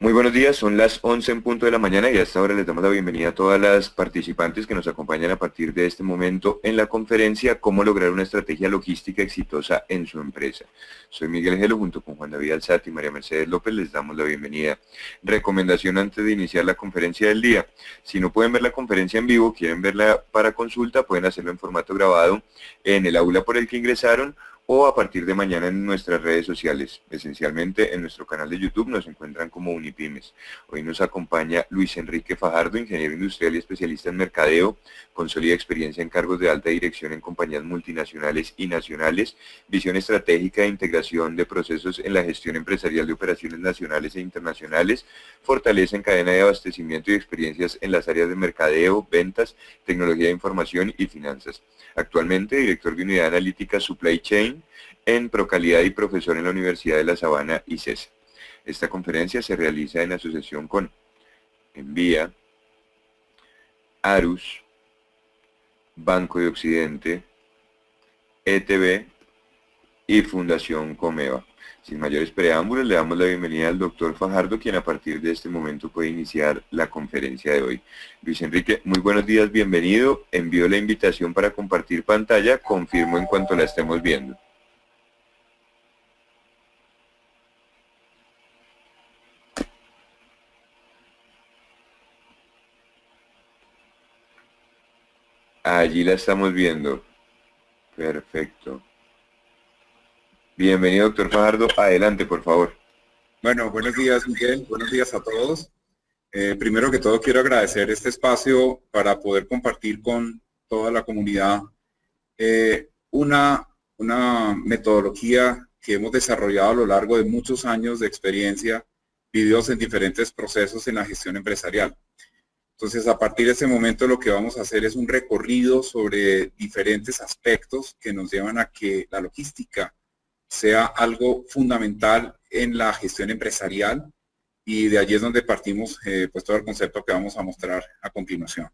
Muy buenos días, son las 11 en punto de la mañana y a esta hora les damos la bienvenida a todas las participantes que nos acompañan a partir de este momento en la conferencia Cómo lograr una estrategia logística exitosa en su empresa. Soy Miguel Gelo, junto con Juan David Alzate y María Mercedes López les damos la bienvenida. Recomendación antes de iniciar la conferencia del día: si no pueden ver la conferencia en vivo, quieren verla para consulta, pueden hacerlo en formato grabado en el aula por el que ingresaron o a partir de mañana en nuestras redes sociales. Esencialmente en nuestro canal de YouTube nos encuentran como Unipymes. Hoy nos acompaña Luis Enrique Fajardo, ingeniero industrial y especialista en mercadeo, con sólida experiencia en cargos de alta dirección en compañías multinacionales y nacionales, visión estratégica e integración de procesos en la gestión empresarial de operaciones nacionales e internacionales, fortaleza en cadena de abastecimiento y experiencias en las áreas de mercadeo, ventas, tecnología de información y finanzas. Actualmente director de unidad analítica Supply Chain en Procalidad y profesor en la Universidad de La Sabana y CESA. Esta conferencia se realiza en asociación con Envía, Arus, Banco de Occidente, ETB y Fundación Comeva. Sin mayores preámbulos, le damos la bienvenida al doctor Fajardo, quien a partir de este momento puede iniciar la conferencia de hoy. Luis Enrique, muy buenos días, bienvenido. Envío la invitación para compartir pantalla, confirmo en cuanto la estemos viendo. Allí la estamos viendo. Perfecto. Bienvenido, doctor Fajardo. Adelante, por favor. Bueno, buenos días, Miguel. Buenos días a todos. Primero que todo, quiero agradecer este espacio para poder compartir con toda la comunidad una metodología que hemos desarrollado a lo largo de muchos años de experiencia, vividos en diferentes procesos en la gestión empresarial. Entonces, a partir de ese momento, lo que vamos a hacer es un recorrido sobre diferentes aspectos que nos llevan a que la logística sea algo fundamental en la gestión empresarial, y de allí es donde partimos pues todo el concepto que vamos a mostrar a continuación.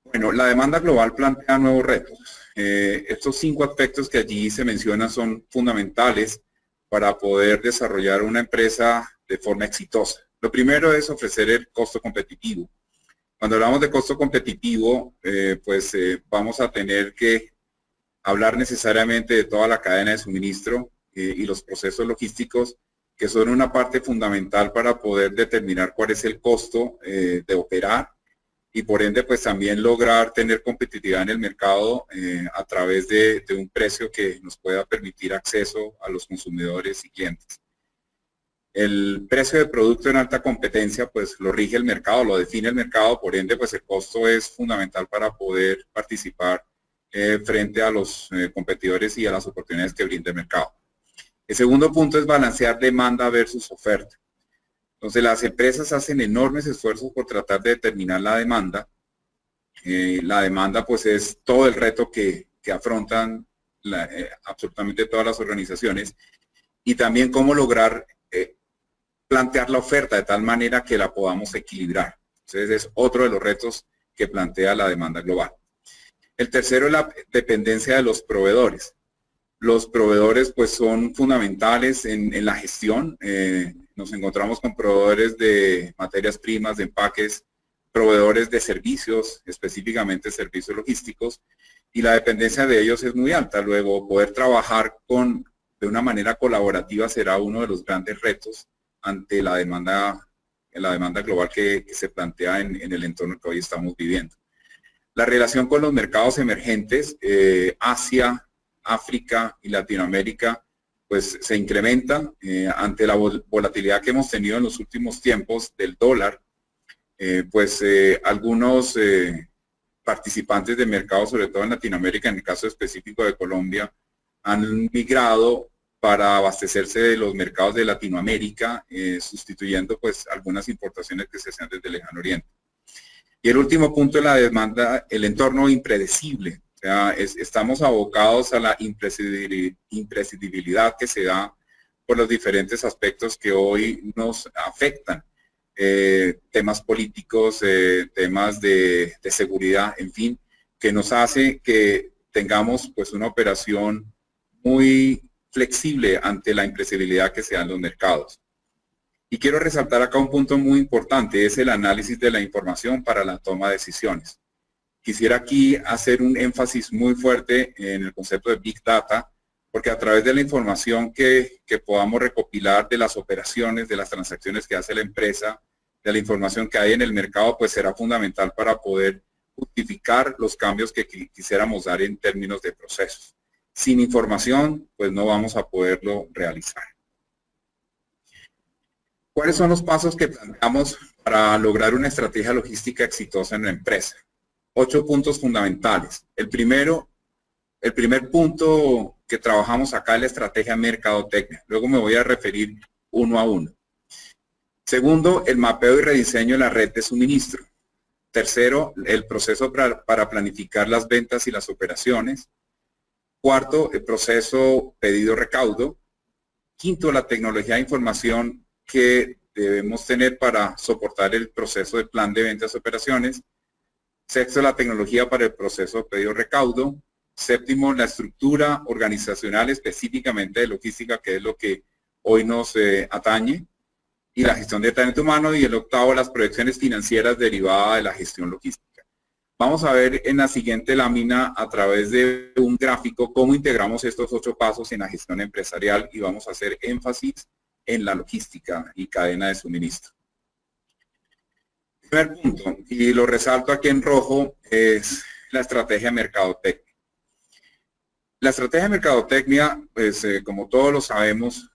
Bueno, la demanda global plantea nuevos retos. Estos 5 aspectos que allí se mencionan son fundamentales para poder desarrollar una empresa de forma exitosa. Lo primero es ofrecer el costo competitivo. Cuando hablamos de costo competitivo, vamos a tener que hablar necesariamente de toda la cadena de suministro y los procesos logísticos, que son una parte fundamental para poder determinar cuál es el costo de operar y por ende pues también lograr tener competitividad en el mercado a través de un precio que nos pueda permitir acceso a los consumidores y clientes. El precio de producto en alta competencia pues lo rige el mercado, lo define el mercado, por ende pues el costo es fundamental para poder participar frente a los competidores y a las oportunidades que brinda el mercado. El segundo punto es balancear demanda versus oferta. Entonces las empresas hacen enormes esfuerzos por tratar de determinar la demanda. La demanda pues es todo el reto que afrontan absolutamente todas las organizaciones, y también cómo lograr plantear la oferta de tal manera que la podamos equilibrar. Entonces es otro de los retos que plantea la demanda global. El tercero es la dependencia de los proveedores. Los proveedores pues son fundamentales en la gestión. Nos encontramos con proveedores de materias primas, de empaques, proveedores de servicios, específicamente servicios logísticos, y la dependencia de ellos es muy alta. Luego, poder trabajar de una manera colaborativa será uno de los grandes retos ante la demanda global que se plantea en el entorno que hoy estamos viviendo. La relación con los mercados emergentes, Asia, África y Latinoamérica, pues se incrementa ante la volatilidad que hemos tenido en los últimos tiempos del dólar. Algunos participantes de mercado, sobre todo en Latinoamérica, en el caso específico de Colombia, han migrado para abastecerse de los mercados de Latinoamérica, sustituyendo pues algunas importaciones que se hacían desde el Lejano Oriente. Y el último punto es la demanda, el entorno impredecible. O sea, estamos abocados a la impredecibilidad que se da por los diferentes aspectos que hoy nos afectan. Temas políticos, temas de seguridad, en fin, que nos hace que tengamos pues una operación muy flexible ante la impredecibilidad que se da en los mercados. Y quiero resaltar acá un punto muy importante, es el análisis de la información para la toma de decisiones. Quisiera aquí hacer un énfasis muy fuerte en el concepto de Big Data, porque a través de la información que podamos recopilar de las operaciones, de las transacciones que hace la empresa, de la información que hay en el mercado, pues será fundamental para poder justificar los cambios que quisiéramos dar en términos de procesos. Sin información, pues no vamos a poderlo realizar. ¿Cuáles son los pasos que planteamos para lograr una estrategia logística exitosa en la empresa? 8 puntos fundamentales. El primer punto que trabajamos acá es la estrategia mercadotecnia. Luego me voy a referir uno a uno. Segundo, el mapeo y rediseño de la red de suministro. Tercero, el proceso para planificar las ventas y las operaciones. Cuarto, el proceso pedido-recaudo. Quinto, la tecnología de información que debemos tener para soportar el proceso de plan de ventas y operaciones. Sexto, la tecnología para el proceso pedido-recaudo. Séptimo, la estructura organizacional específicamente de logística, que es lo que hoy nos atañe, y la gestión de talento humano. Y el octavo, las proyecciones financieras derivadas de la gestión logística. Vamos a ver en la siguiente lámina a través de un gráfico cómo integramos estos 8 pasos en la gestión empresarial y vamos a hacer énfasis en la logística y cadena de suministro. Primer punto, y lo resalto aquí en rojo, es la estrategia mercadotecnia. La estrategia de mercadotecnia, pues como todos lo sabemos,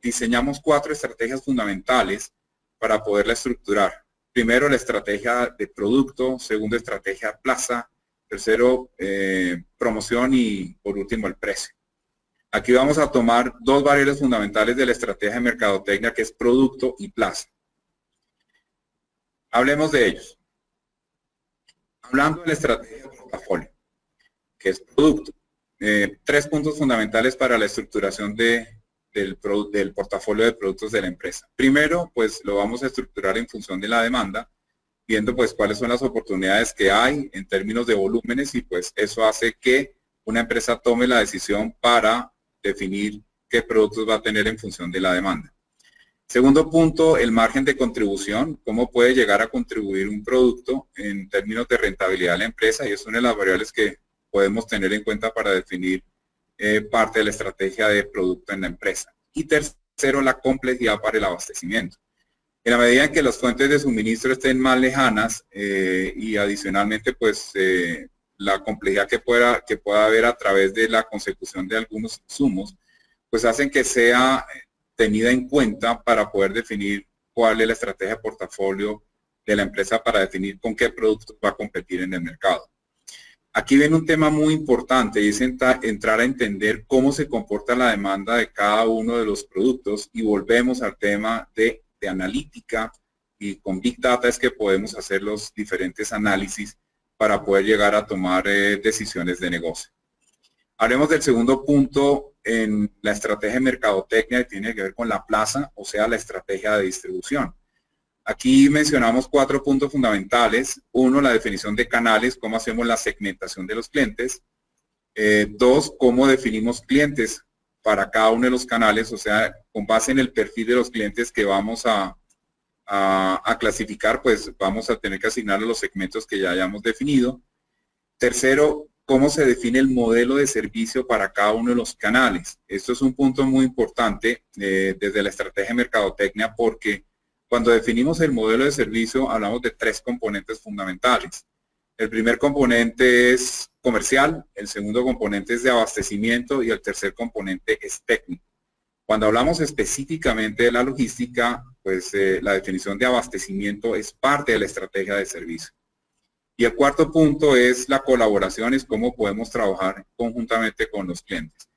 diseñamos 4 estrategias fundamentales para poderla estructurar. Primero, la estrategia de producto. Segundo, estrategia plaza. Tercero, promoción. Y por último, el precio. Aquí vamos a tomar 2 variables fundamentales de la estrategia de mercadotecnia, que es producto y plaza. Hablemos de ellos. Hablando de la estrategia de portafolio, que es producto. 3 puntos fundamentales para la estructuración del portafolio de productos de la empresa. Primero, pues lo vamos a estructurar en función de la demanda, viendo pues cuáles son las oportunidades que hay en términos de volúmenes, y pues eso hace que una empresa tome la decisión para definir qué productos va a tener en función de la demanda. Segundo punto, el margen de contribución, cómo puede llegar a contribuir un producto en términos de rentabilidad de la empresa, y es una de las variables que podemos tener en cuenta para definir parte de la estrategia de producto en la empresa. Y tercero, la complejidad para el abastecimiento. En la medida en que las fuentes de suministro estén más lejanas y adicionalmente pues la complejidad que pueda haber a través de la consecución de algunos insumos, pues hacen que sea tenida en cuenta para poder definir cuál es la estrategia de portafolio de la empresa para definir con qué productos va a competir en el mercado. Aquí viene un tema muy importante y es entrar a entender cómo se comporta la demanda de cada uno de los productos, y volvemos al tema de analítica, y con Big Data es que podemos hacer los diferentes análisis para poder llegar a tomar decisiones de negocio. Hablemos del segundo punto en la estrategia de mercadotecnia, que tiene que ver con la plaza, o sea, la estrategia de distribución. Aquí mencionamos 4 puntos fundamentales. 1, la definición de canales, cómo hacemos la segmentación de los clientes. 2, cómo definimos clientes para cada uno de los canales, o sea, con base en el perfil de los clientes que vamos a clasificar, pues vamos a tener que asignarle los segmentos que ya hayamos definido. Tercero, cómo se define el modelo de servicio para cada uno de los canales. Esto es un punto muy importante desde la estrategia de mercadotecnia, porque cuando definimos el modelo de servicio hablamos de 3 componentes fundamentales. El primer componente es comercial, el segundo componente es de abastecimiento y el tercer componente es técnico. Cuando hablamos específicamente de la logística, pues la definición de abastecimiento es parte de la estrategia de servicio. Y el cuarto punto es la colaboración, es cómo podemos trabajar conjuntamente con los clientes.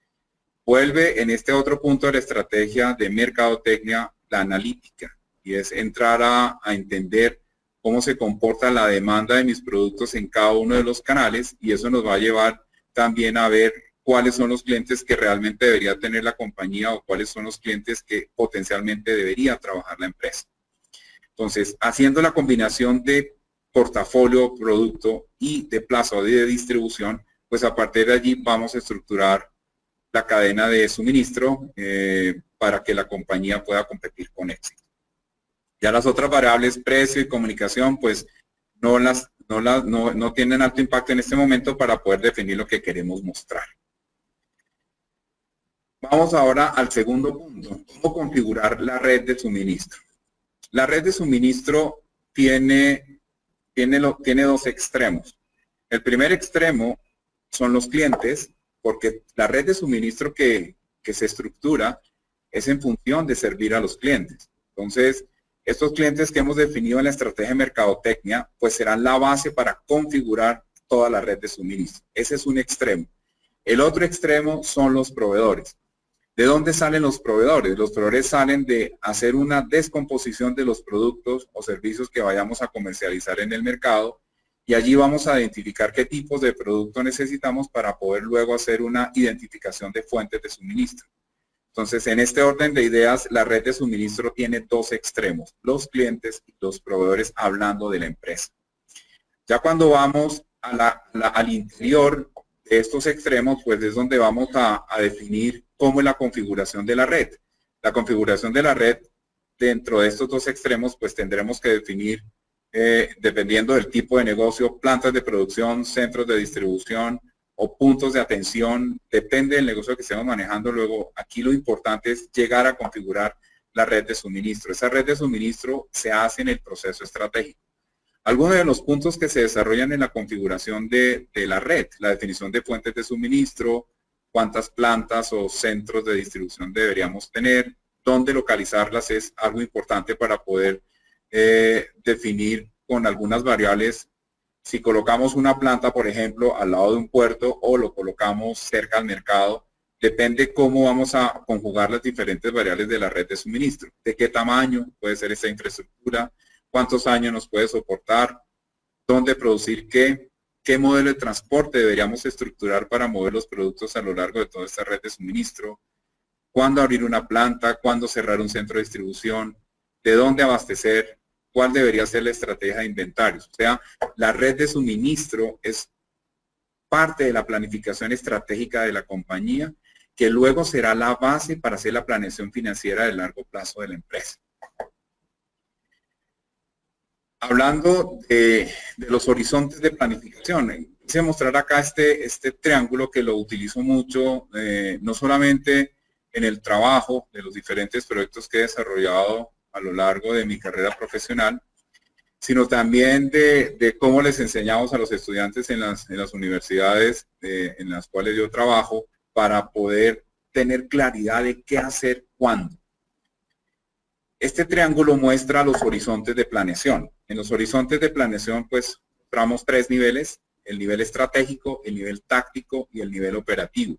Vuelve en este otro punto de la estrategia de mercadotecnia la analítica, y es entrar a entender cómo se comporta la demanda de mis productos en cada uno de los canales, y eso nos va a llevar también a ver cuáles son los clientes que realmente debería tener la compañía o cuáles son los clientes que potencialmente debería trabajar la empresa. Entonces, haciendo la combinación de portafolio, producto y de plaza o de distribución, pues a partir de allí vamos a estructurar la cadena de suministro para que la compañía pueda competir con éxito. Ya las otras variables, precio y comunicación, pues no tienen alto impacto en este momento para poder definir lo que queremos mostrar. Vamos ahora al segundo punto, cómo configurar la red de suministro. La red de suministro tiene dos extremos. El primer extremo son los clientes, porque la red de suministro que se estructura es en función de servir a los clientes. Entonces, estos clientes que hemos definido en la estrategia de mercadotecnia, pues serán la base para configurar toda la red de suministro. Ese es un extremo. El otro extremo son los proveedores. ¿De dónde salen los proveedores? Los proveedores salen de hacer una descomposición de los productos o servicios que vayamos a comercializar en el mercado, y allí vamos a identificar qué tipos de producto necesitamos para poder luego hacer una identificación de fuentes de suministro. Entonces, en este orden de ideas, la red de suministro tiene dos extremos, los clientes y los proveedores, hablando de la empresa. Ya cuando vamos al interior de estos extremos, pues es donde vamos a definir cómo es la configuración de la red. La configuración de la red dentro de estos dos extremos, pues tendremos que definir, dependiendo del tipo de negocio, plantas de producción, centros de distribución o puntos de atención, depende del negocio que estemos manejando. Luego, aquí lo importante es llegar a configurar la red de suministro. Esa red de suministro se hace en el proceso estratégico. Algunos de los puntos que se desarrollan en la configuración de la red, la definición de fuentes de suministro, cuántas plantas o centros de distribución deberíamos tener, dónde localizarlas, es algo importante para poder definir con algunas variables. Si colocamos una planta, por ejemplo, al lado de un puerto o lo colocamos cerca al mercado, depende cómo vamos a conjugar las diferentes variables de la red de suministro. De qué tamaño puede ser esta infraestructura, cuántos años nos puede soportar, dónde producir qué modelo de transporte deberíamos estructurar para mover los productos a lo largo de toda esta red de suministro, cuándo abrir una planta, cuándo cerrar un centro de distribución, de dónde abastecer, cuál debería ser la estrategia de inventarios. O sea, la red de suministro es parte de la planificación estratégica de la compañía, que luego será la base para hacer la planeación financiera de largo plazo de la empresa. Hablando de los horizontes de planificación, quise mostrar acá este triángulo que lo utilizo mucho, no solamente en el trabajo de los diferentes proyectos que he desarrollado a lo largo de mi carrera profesional, sino también de cómo les enseñamos a los estudiantes en las universidades en las cuales yo trabajo, para poder tener claridad de qué hacer cuándo. Este triángulo muestra los horizontes de planeación. En los horizontes de planeación, pues, mostramos tres niveles: el nivel estratégico, el nivel táctico y el nivel operativo.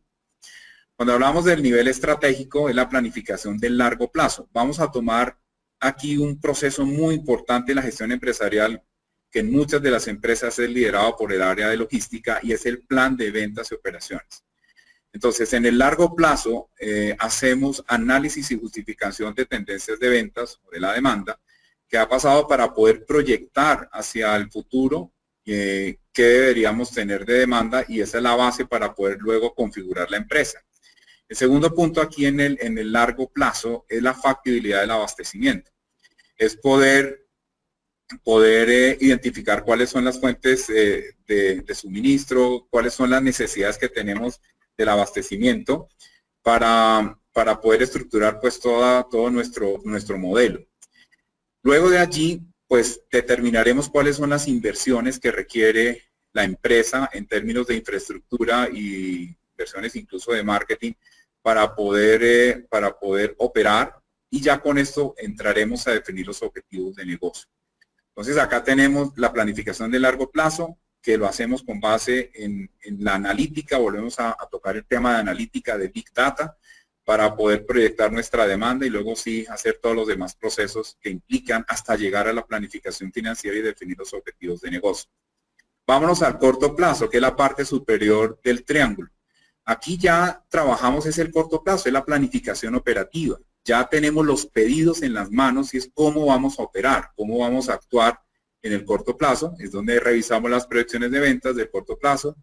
Cuando hablamos del nivel estratégico, es la planificación del largo plazo. Vamos a tomar aquí un proceso muy importante en la gestión empresarial, que en muchas de las empresas es liderado por el área de logística, y es el plan de ventas y operaciones. Entonces, en el largo plazo, hacemos análisis y justificación de tendencias de ventas o de la demanda que ha pasado, para poder proyectar hacia el futuro qué deberíamos tener de demanda, y esa es la base para poder luego configurar la empresa. El segundo punto aquí en el largo plazo es la factibilidad del abastecimiento. Es poder identificar cuáles son las fuentes de suministro, cuáles son las necesidades que tenemos del abastecimiento para poder estructurar, pues, todo nuestro modelo. Luego de allí, pues, determinaremos cuáles son las inversiones que requiere la empresa en términos de infraestructura y inversiones incluso de marketing para poder operar, y ya con esto entraremos a definir los objetivos de negocio. Entonces, acá tenemos la planificación de largo plazo, que lo hacemos con base en la analítica. Volvemos a tocar el tema de analítica de Big Data para poder proyectar nuestra demanda, y luego sí hacer todos los demás procesos que implican hasta llegar a la planificación financiera y definir los objetivos de negocio. Vámonos al corto plazo, que es la parte superior del triángulo. Aquí ya trabajamos es el corto plazo, es la planificación operativa. Ya tenemos los pedidos en las manos, y es cómo vamos a operar, cómo vamos a actuar en el corto plazo. Es donde revisamos las proyecciones de ventas del corto plazo,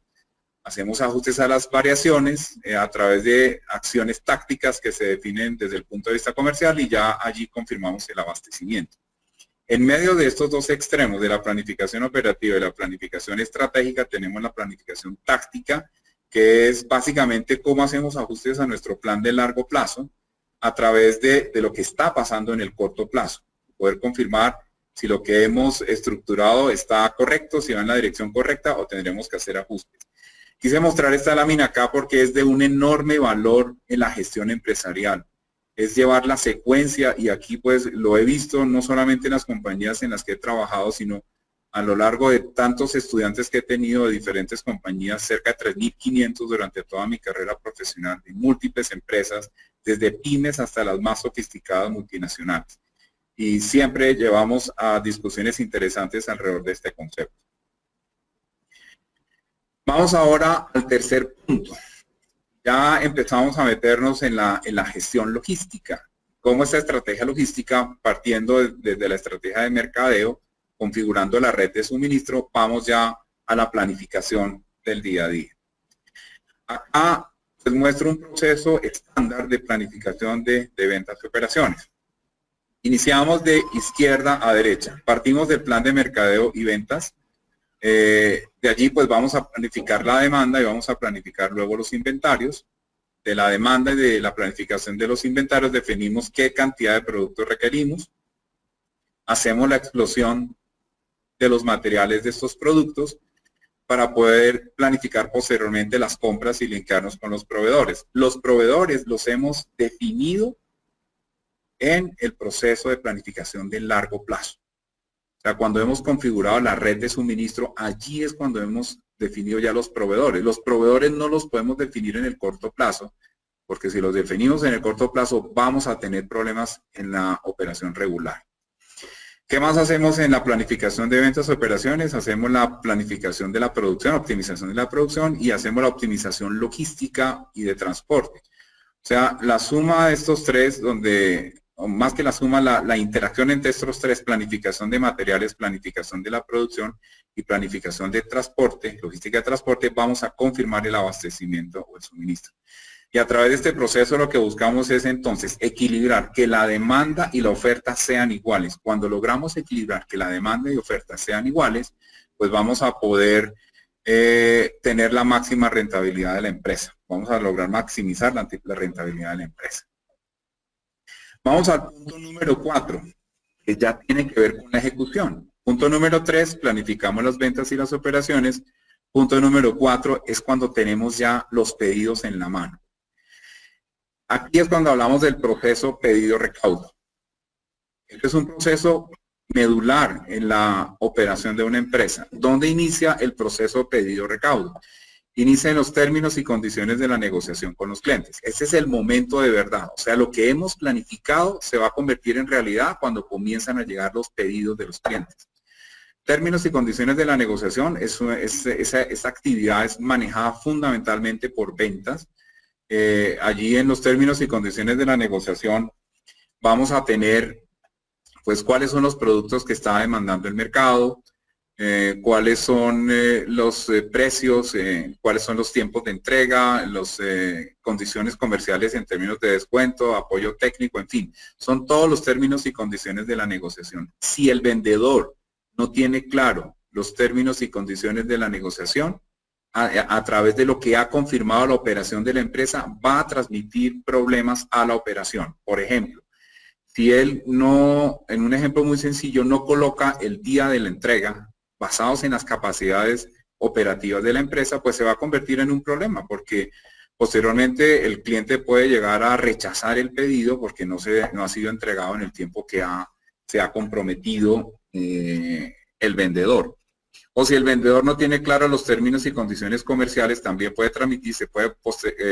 Hacemos ajustes a las variaciones a través de acciones tácticas que se definen desde el punto de vista comercial y ya allí confirmamos el abastecimiento. En medio de estos dos extremos, de la planificación operativa y la planificación estratégica, tenemos la planificación táctica, que es básicamente cómo hacemos ajustes a nuestro plan de largo plazo a través de lo que está pasando en el corto plazo. Poder confirmar si lo que hemos estructurado está correcto, si va en la dirección correcta o tendremos que hacer ajustes. Quise mostrar esta lámina acá porque es de un enorme valor en la gestión empresarial. Es llevar la secuencia, y aquí pues lo he visto no solamente en las compañías en las que he trabajado, sino a lo largo de tantos estudiantes que he tenido de diferentes compañías, cerca de 3.500 durante toda mi carrera profesional, en múltiples empresas, desde pymes hasta las más sofisticadas multinacionales. Y siempre llevamos a discusiones interesantes alrededor de este concepto. Vamos ahora al tercer punto. Ya empezamos a meternos en la gestión logística. ¿Cómo esta estrategia logística, partiendo desde la estrategia de mercadeo, configurando la red de suministro, vamos ya a la planificación del día a día? Acá les muestro un proceso estándar de planificación de ventas y operaciones. Iniciamos de izquierda a derecha. Partimos del plan de mercadeo y ventas. De allí pues vamos a planificar la demanda y vamos a planificar luego los inventarios. De la demanda y de la planificación de los inventarios definimos qué cantidad de productos requerimos. Hacemos la explosión de los materiales de estos productos para poder planificar posteriormente las compras y linkearnos con los proveedores. Los proveedores los hemos definido en el proceso de planificación de largo plazo. O sea, cuando hemos configurado la red de suministro, allí es cuando hemos definido ya los proveedores. Los proveedores no los podemos definir en el corto plazo, porque si los definimos en el corto plazo, vamos a tener problemas en la operación regular. ¿Qué más hacemos en la planificación de ventas y operaciones? Hacemos la planificación de la producción, optimización de la producción, y hacemos la optimización logística y de transporte. O sea, la suma de estos tres, o más que la suma, la interacción entre estos tres: planificación de materiales, planificación de la producción y planificación de transporte, logística de transporte, vamos a confirmar el abastecimiento o el suministro. Y a través de este proceso lo que buscamos es entonces equilibrar que la demanda y la oferta sean iguales. Cuando logramos equilibrar que la demanda y oferta sean iguales, pues vamos a poder tener la máxima rentabilidad de la empresa. Vamos a lograr maximizar la rentabilidad de la empresa. Vamos al punto número 4, que ya tiene que ver con la ejecución. Punto número 3, planificamos las ventas y las operaciones. Punto número 4 es cuando tenemos ya los pedidos en la mano. Aquí es cuando hablamos del proceso pedido-recaudo. Este es un proceso medular en la operación de una empresa. ¿Dónde inicia el proceso pedido-recaudo? Inicia en los términos y condiciones de la negociación con los clientes. Ese es el momento de verdad. O sea, lo que hemos planificado se va a convertir en realidad cuando comienzan a llegar los pedidos de los clientes. Términos y condiciones de la negociación, esa actividad es manejada fundamentalmente por ventas. Allí en los términos y condiciones de la negociación vamos a tener pues cuáles son los productos que está demandando el mercado, cuáles son los precios, cuáles son los tiempos de entrega, las condiciones comerciales en términos de descuento, apoyo técnico, en fin. Son todos los términos y condiciones de la negociación. Si el vendedor no tiene claro los términos y condiciones de la negociación, a través de lo que ha confirmado la operación de la empresa, va a transmitir problemas a la operación. Por ejemplo, si él no, en un ejemplo muy sencillo, no coloca el día de la entrega basados en las capacidades operativas de la empresa, pues se va a convertir en un problema, porque posteriormente el cliente puede llegar a rechazar el pedido porque no ha sido entregado en el tiempo que se ha comprometido el vendedor. O si el vendedor no tiene claros los términos y condiciones comerciales, también puede transmitirse, puede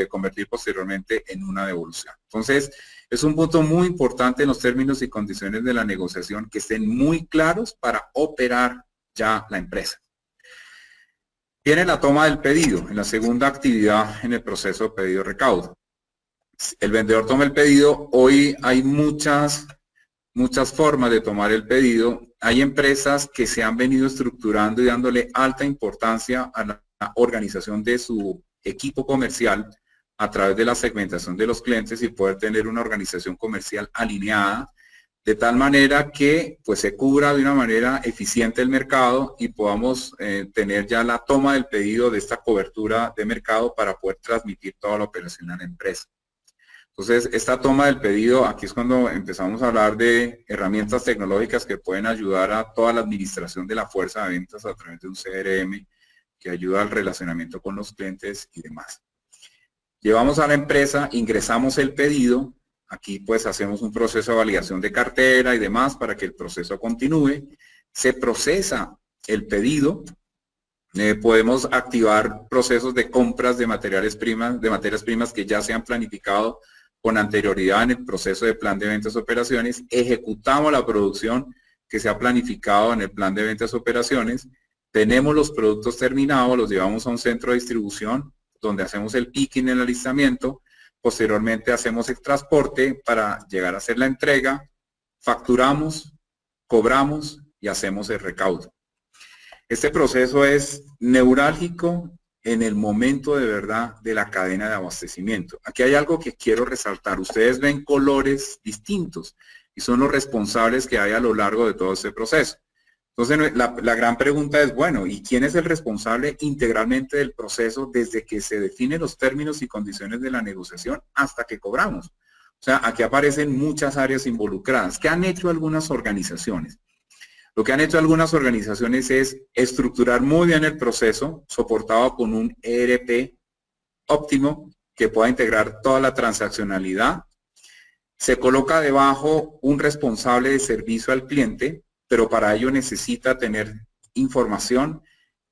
convertir posteriormente en una devolución. Entonces, es un punto muy importante en los términos y condiciones de la negociación que estén muy claros para operar ya la empresa. Viene la toma del pedido, en la segunda actividad en el proceso de pedido-recaudo. El vendedor toma el pedido. Hoy hay muchas formas de tomar el pedido. Hay empresas que se han venido estructurando y dándole alta importancia a la organización de su equipo comercial a través de la segmentación de los clientes y poder tener una organización comercial alineada de tal manera que pues se cubra de una manera eficiente el mercado y podamos tener ya la toma del pedido de esta cobertura de mercado para poder transmitir toda la operación a la empresa. Entonces, esta toma del pedido, aquí es cuando empezamos a hablar de herramientas tecnológicas que pueden ayudar a toda la administración de la fuerza de ventas a través de un CRM que ayuda al relacionamiento con los clientes y demás. Llevamos a la empresa, ingresamos el pedido, aquí pues hacemos un proceso de validación de cartera y demás para que el proceso continúe. Se procesa el pedido, podemos activar procesos de compras de materias primas que ya se han planificado con anterioridad en el proceso de plan de ventas operaciones, ejecutamos la producción que se ha planificado en el plan de ventas operaciones, tenemos los productos terminados, los llevamos a un centro de distribución donde hacemos el picking, el alistamiento, posteriormente hacemos el transporte para llegar a hacer la entrega, facturamos, cobramos y hacemos el recaudo. Este proceso es neurálgico en el momento de verdad de la cadena de abastecimiento. Aquí hay algo que quiero resaltar. Ustedes ven colores distintos y son los responsables que hay a lo largo de todo este proceso. Entonces, la gran pregunta es, bueno, ¿y quién es el responsable integralmente del proceso desde que se definen los términos y condiciones de la negociación hasta que cobramos? O sea, aquí aparecen muchas áreas involucradas. ¿Qué han hecho algunas organizaciones? Lo que han hecho algunas organizaciones es estructurar muy bien el proceso, soportado con un ERP óptimo que pueda integrar toda la transaccionalidad. Se coloca debajo un responsable de servicio al cliente, pero para ello necesita tener información.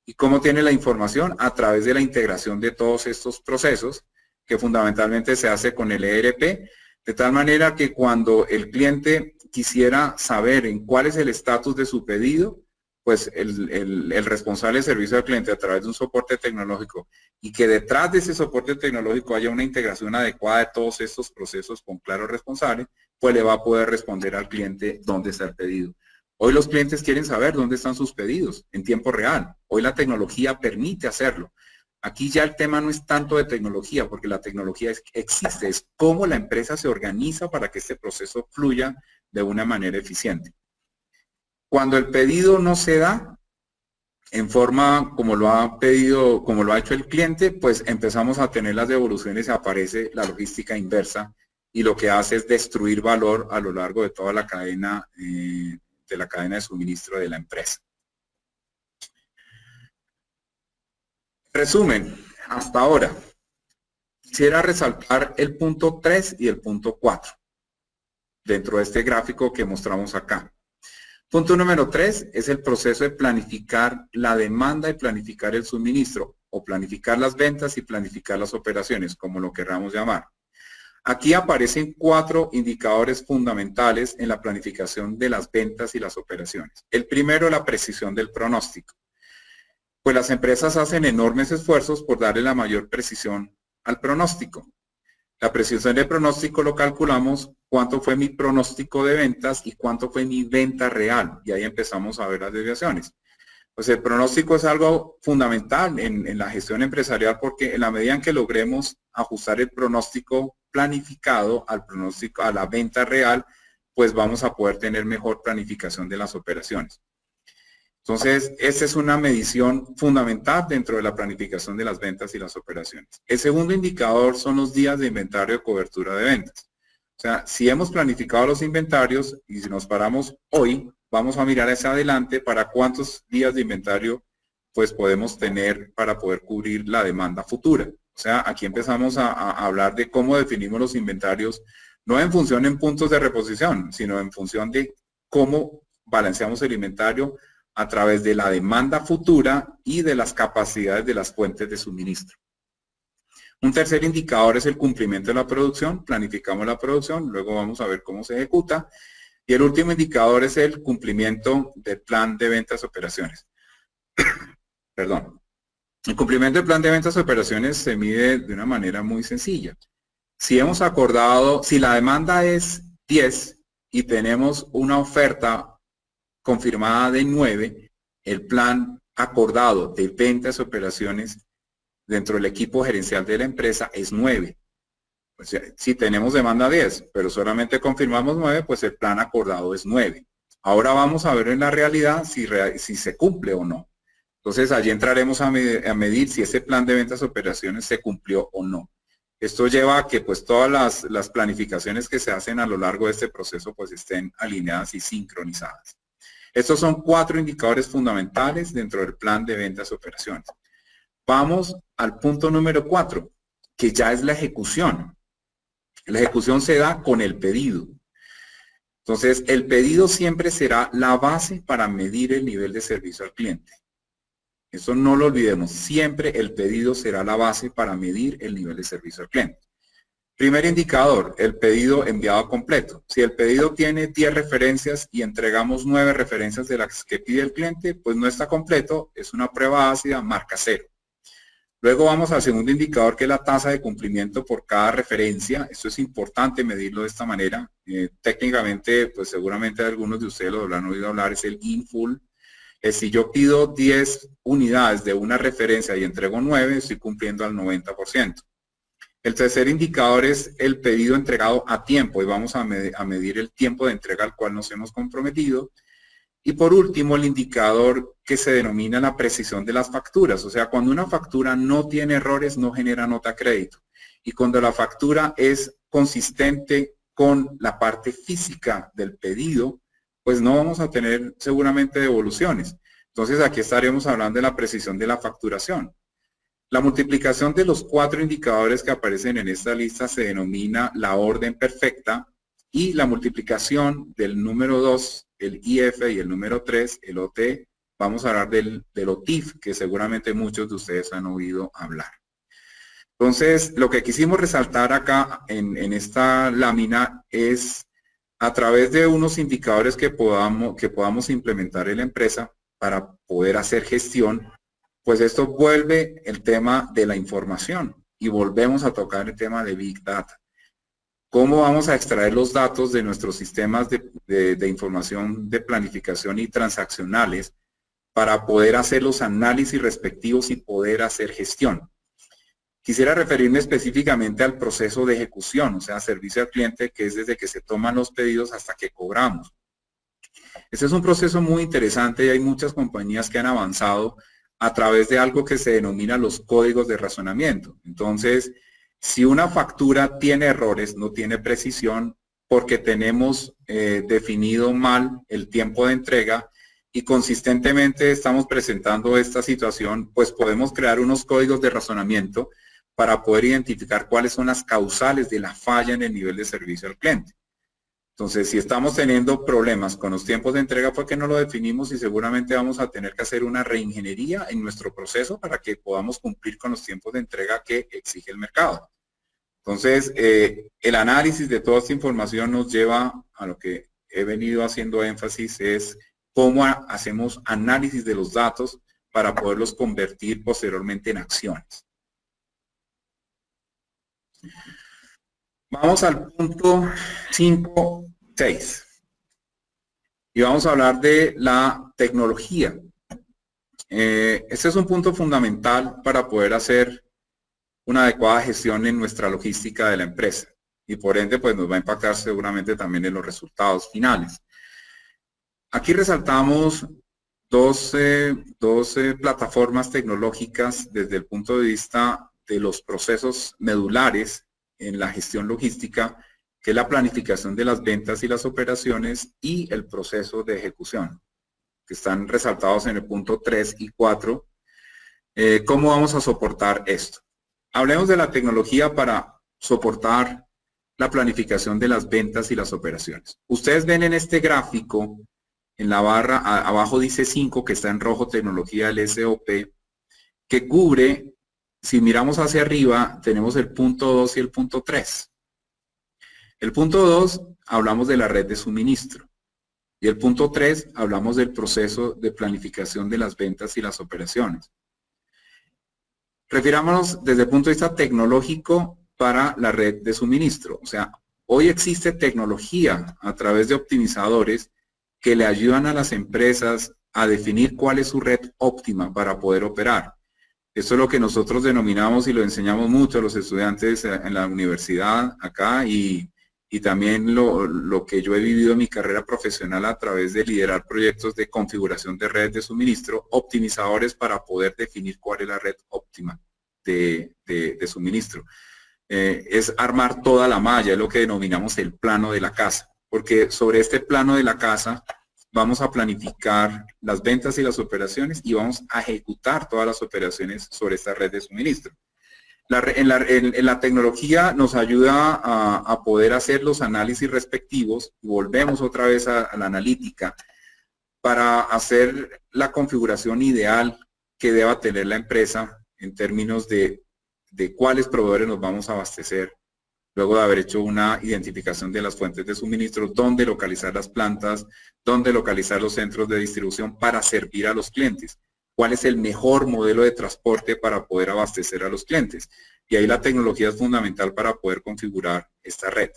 ¿Y cómo tiene la información? A través de la integración de todos estos procesos, que fundamentalmente se hace con el ERP, de tal manera que cuando el cliente quisiera saber en cuál es el estatus de su pedido, pues el responsable de servicio al cliente a través de un soporte tecnológico y que detrás de ese soporte tecnológico haya una integración adecuada de todos estos procesos con claro responsable, pues le va a poder responder al cliente dónde está el pedido. Hoy los clientes quieren saber dónde están sus pedidos en tiempo real. Hoy la tecnología permite hacerlo. Aquí ya el tema no es tanto de tecnología, porque la tecnología existe, es cómo la empresa se organiza para que este proceso fluya de una manera eficiente. Cuando el pedido no se da en forma como lo ha pedido, como lo ha hecho el cliente, pues empezamos a tener las devoluciones y aparece la logística inversa y lo que hace es destruir valor a lo largo de toda la cadena de suministro de la empresa. Resumen, hasta ahora, quisiera resaltar el punto 3 y el punto 4 dentro de este gráfico que mostramos acá. Punto número 3 es el proceso de planificar la demanda y planificar el suministro, o planificar las ventas y planificar las operaciones, como lo querramos llamar. Aquí aparecen 4 indicadores fundamentales en la planificación de las ventas y las operaciones. El primero, la precisión del pronóstico. Pues las empresas hacen enormes esfuerzos por darle la mayor precisión al pronóstico. La precisión del pronóstico lo calculamos cuánto fue mi pronóstico de ventas y cuánto fue mi venta real. Y ahí empezamos a ver las desviaciones. Pues el pronóstico es algo fundamental en la gestión empresarial porque en la medida en que logremos ajustar el pronóstico planificado al pronóstico, a la venta real, pues vamos a poder tener mejor planificación de las operaciones. Entonces, esta es una medición fundamental dentro de la planificación de las ventas y las operaciones. El segundo indicador son los días de inventario de cobertura de ventas. O sea, si hemos planificado los inventarios y si nos paramos hoy, vamos a mirar hacia adelante para cuántos días de inventario pues podemos tener para poder cubrir la demanda futura. O sea, aquí empezamos a hablar de cómo definimos los inventarios, no en función en puntos de reposición, sino en función de cómo balanceamos el inventario a través de la demanda futura y de las capacidades de las fuentes de suministro. Un tercer indicador es el cumplimiento de la producción. Planificamos la producción, luego vamos a ver cómo se ejecuta. Y el último indicador es el cumplimiento del plan de ventas operaciones. Perdón. El cumplimiento del plan de ventas operaciones se mide de una manera muy sencilla. Si hemos acordado, si la demanda es 10 y tenemos una oferta confirmada de 9, el plan acordado de ventas y operaciones dentro del equipo gerencial de la empresa es 9. O sea, si tenemos demanda 10, pero solamente confirmamos 9, pues el plan acordado es 9. Ahora vamos a ver en la realidad si se cumple o no. Entonces allí entraremos a medir si ese plan de ventas y operaciones se cumplió o no. Esto lleva a que pues todas las planificaciones que se hacen a lo largo de este proceso pues estén alineadas y sincronizadas. Estos son 4 indicadores fundamentales dentro del plan de ventas y operaciones. Vamos al punto número 4, que ya es la ejecución. La ejecución se da con el pedido. Entonces, el pedido siempre será la base para medir el nivel de servicio al cliente. Eso no lo olvidemos. Siempre el pedido será la base para medir el nivel de servicio al cliente. Primer indicador, el pedido enviado completo. Si el pedido tiene 10 referencias y entregamos 9 referencias de las que pide el cliente, pues no está completo, es una prueba ácida, marca 0. Luego vamos al segundo indicador, que es la tasa de cumplimiento por cada referencia. Esto es importante medirlo de esta manera. Técnicamente, pues seguramente algunos de ustedes lo habrán oído hablar, es el in full. Si yo pido 10 unidades de una referencia y entrego 9, estoy cumpliendo al 90%. El tercer indicador es el pedido entregado a tiempo y vamos a medir el tiempo de entrega al cual nos hemos comprometido. Y por último, el indicador que se denomina la precisión de las facturas. O sea, cuando una factura no tiene errores, no genera nota crédito. Y cuando la factura es consistente con la parte física del pedido, pues no vamos a tener seguramente devoluciones. Entonces aquí estaremos hablando de la precisión de la facturación. La multiplicación de los 4 indicadores que aparecen en esta lista se denomina la orden perfecta, y la multiplicación del número 2, el IF, y el número 3, el OT, vamos a hablar del OTIF, que seguramente muchos de ustedes han oído hablar. Entonces, lo que quisimos resaltar acá en esta lámina es a través de unos indicadores que podamos implementar en la empresa para poder hacer gestión, pues esto vuelve el tema de la información y volvemos a tocar el tema de Big Data. ¿Cómo vamos a extraer los datos de nuestros sistemas de información de planificación y transaccionales para poder hacer los análisis respectivos y poder hacer gestión? Quisiera referirme específicamente al proceso de ejecución, o sea, servicio al cliente, que es desde que se toman los pedidos hasta que cobramos. Este es un proceso muy interesante y hay muchas compañías que han avanzado a través de algo que se denomina los códigos de razonamiento. Entonces, si una factura tiene errores, no tiene precisión, porque tenemos definido mal el tiempo de entrega y consistentemente estamos presentando esta situación, pues podemos crear unos códigos de razonamiento para poder identificar cuáles son las causales de la falla en el nivel de servicio al cliente. Entonces, si estamos teniendo problemas con los tiempos de entrega, fue que no lo definimos y seguramente vamos a tener que hacer una reingeniería en nuestro proceso para que podamos cumplir con los tiempos de entrega que exige el mercado. Entonces, el análisis de toda esta información nos lleva a lo que he venido haciendo énfasis, es cómo hacemos análisis de los datos para poderlos convertir posteriormente en acciones. Vamos al punto 5.6 y vamos a hablar de la tecnología. Este es un punto fundamental para poder hacer una adecuada gestión en nuestra logística de la empresa y por ende pues nos va a impactar seguramente también en los resultados finales. Aquí resaltamos 12 plataformas tecnológicas desde el punto de vista de los procesos medulares en la gestión logística, que es la planificación de las ventas y las operaciones y el proceso de ejecución, que están resaltados en el punto 3 y 4. ¿Cómo vamos a soportar esto? Hablemos de la tecnología para soportar la planificación de las ventas y las operaciones. Ustedes ven en este gráfico, en la barra, abajo dice 5, que está en rojo, tecnología del SOP, que cubre. Si miramos hacia arriba, tenemos el punto 2 y el punto 3. El punto 2, hablamos de la red de suministro. Y el punto 3, hablamos del proceso de planificación de las ventas y las operaciones. Refirámonos desde el punto de vista tecnológico para la red de suministro. O sea, hoy existe tecnología a través de optimizadores que le ayudan a las empresas a definir cuál es su red óptima para poder operar. Esto es lo que nosotros denominamos y lo enseñamos mucho a los estudiantes en la universidad acá y también lo que yo he vivido en mi carrera profesional a través de liderar proyectos de configuración de redes de suministro, optimizadores para poder definir cuál es la red óptima de suministro. Es armar toda la malla, es lo que denominamos el plano de la casa, porque sobre este plano de la casa vamos a planificar las ventas y las operaciones y vamos a ejecutar todas las operaciones sobre esta red de suministro. En la tecnología nos ayuda a poder hacer los análisis respectivos y volvemos otra vez a la analítica para hacer la configuración ideal que deba tener la empresa en términos de cuáles proveedores nos vamos a abastecer, luego de haber hecho una identificación de las fuentes de suministro, dónde localizar las plantas, dónde localizar los centros de distribución para servir a los clientes, cuál es el mejor modelo de transporte para poder abastecer a los clientes. Y ahí la tecnología es fundamental para poder configurar esta red.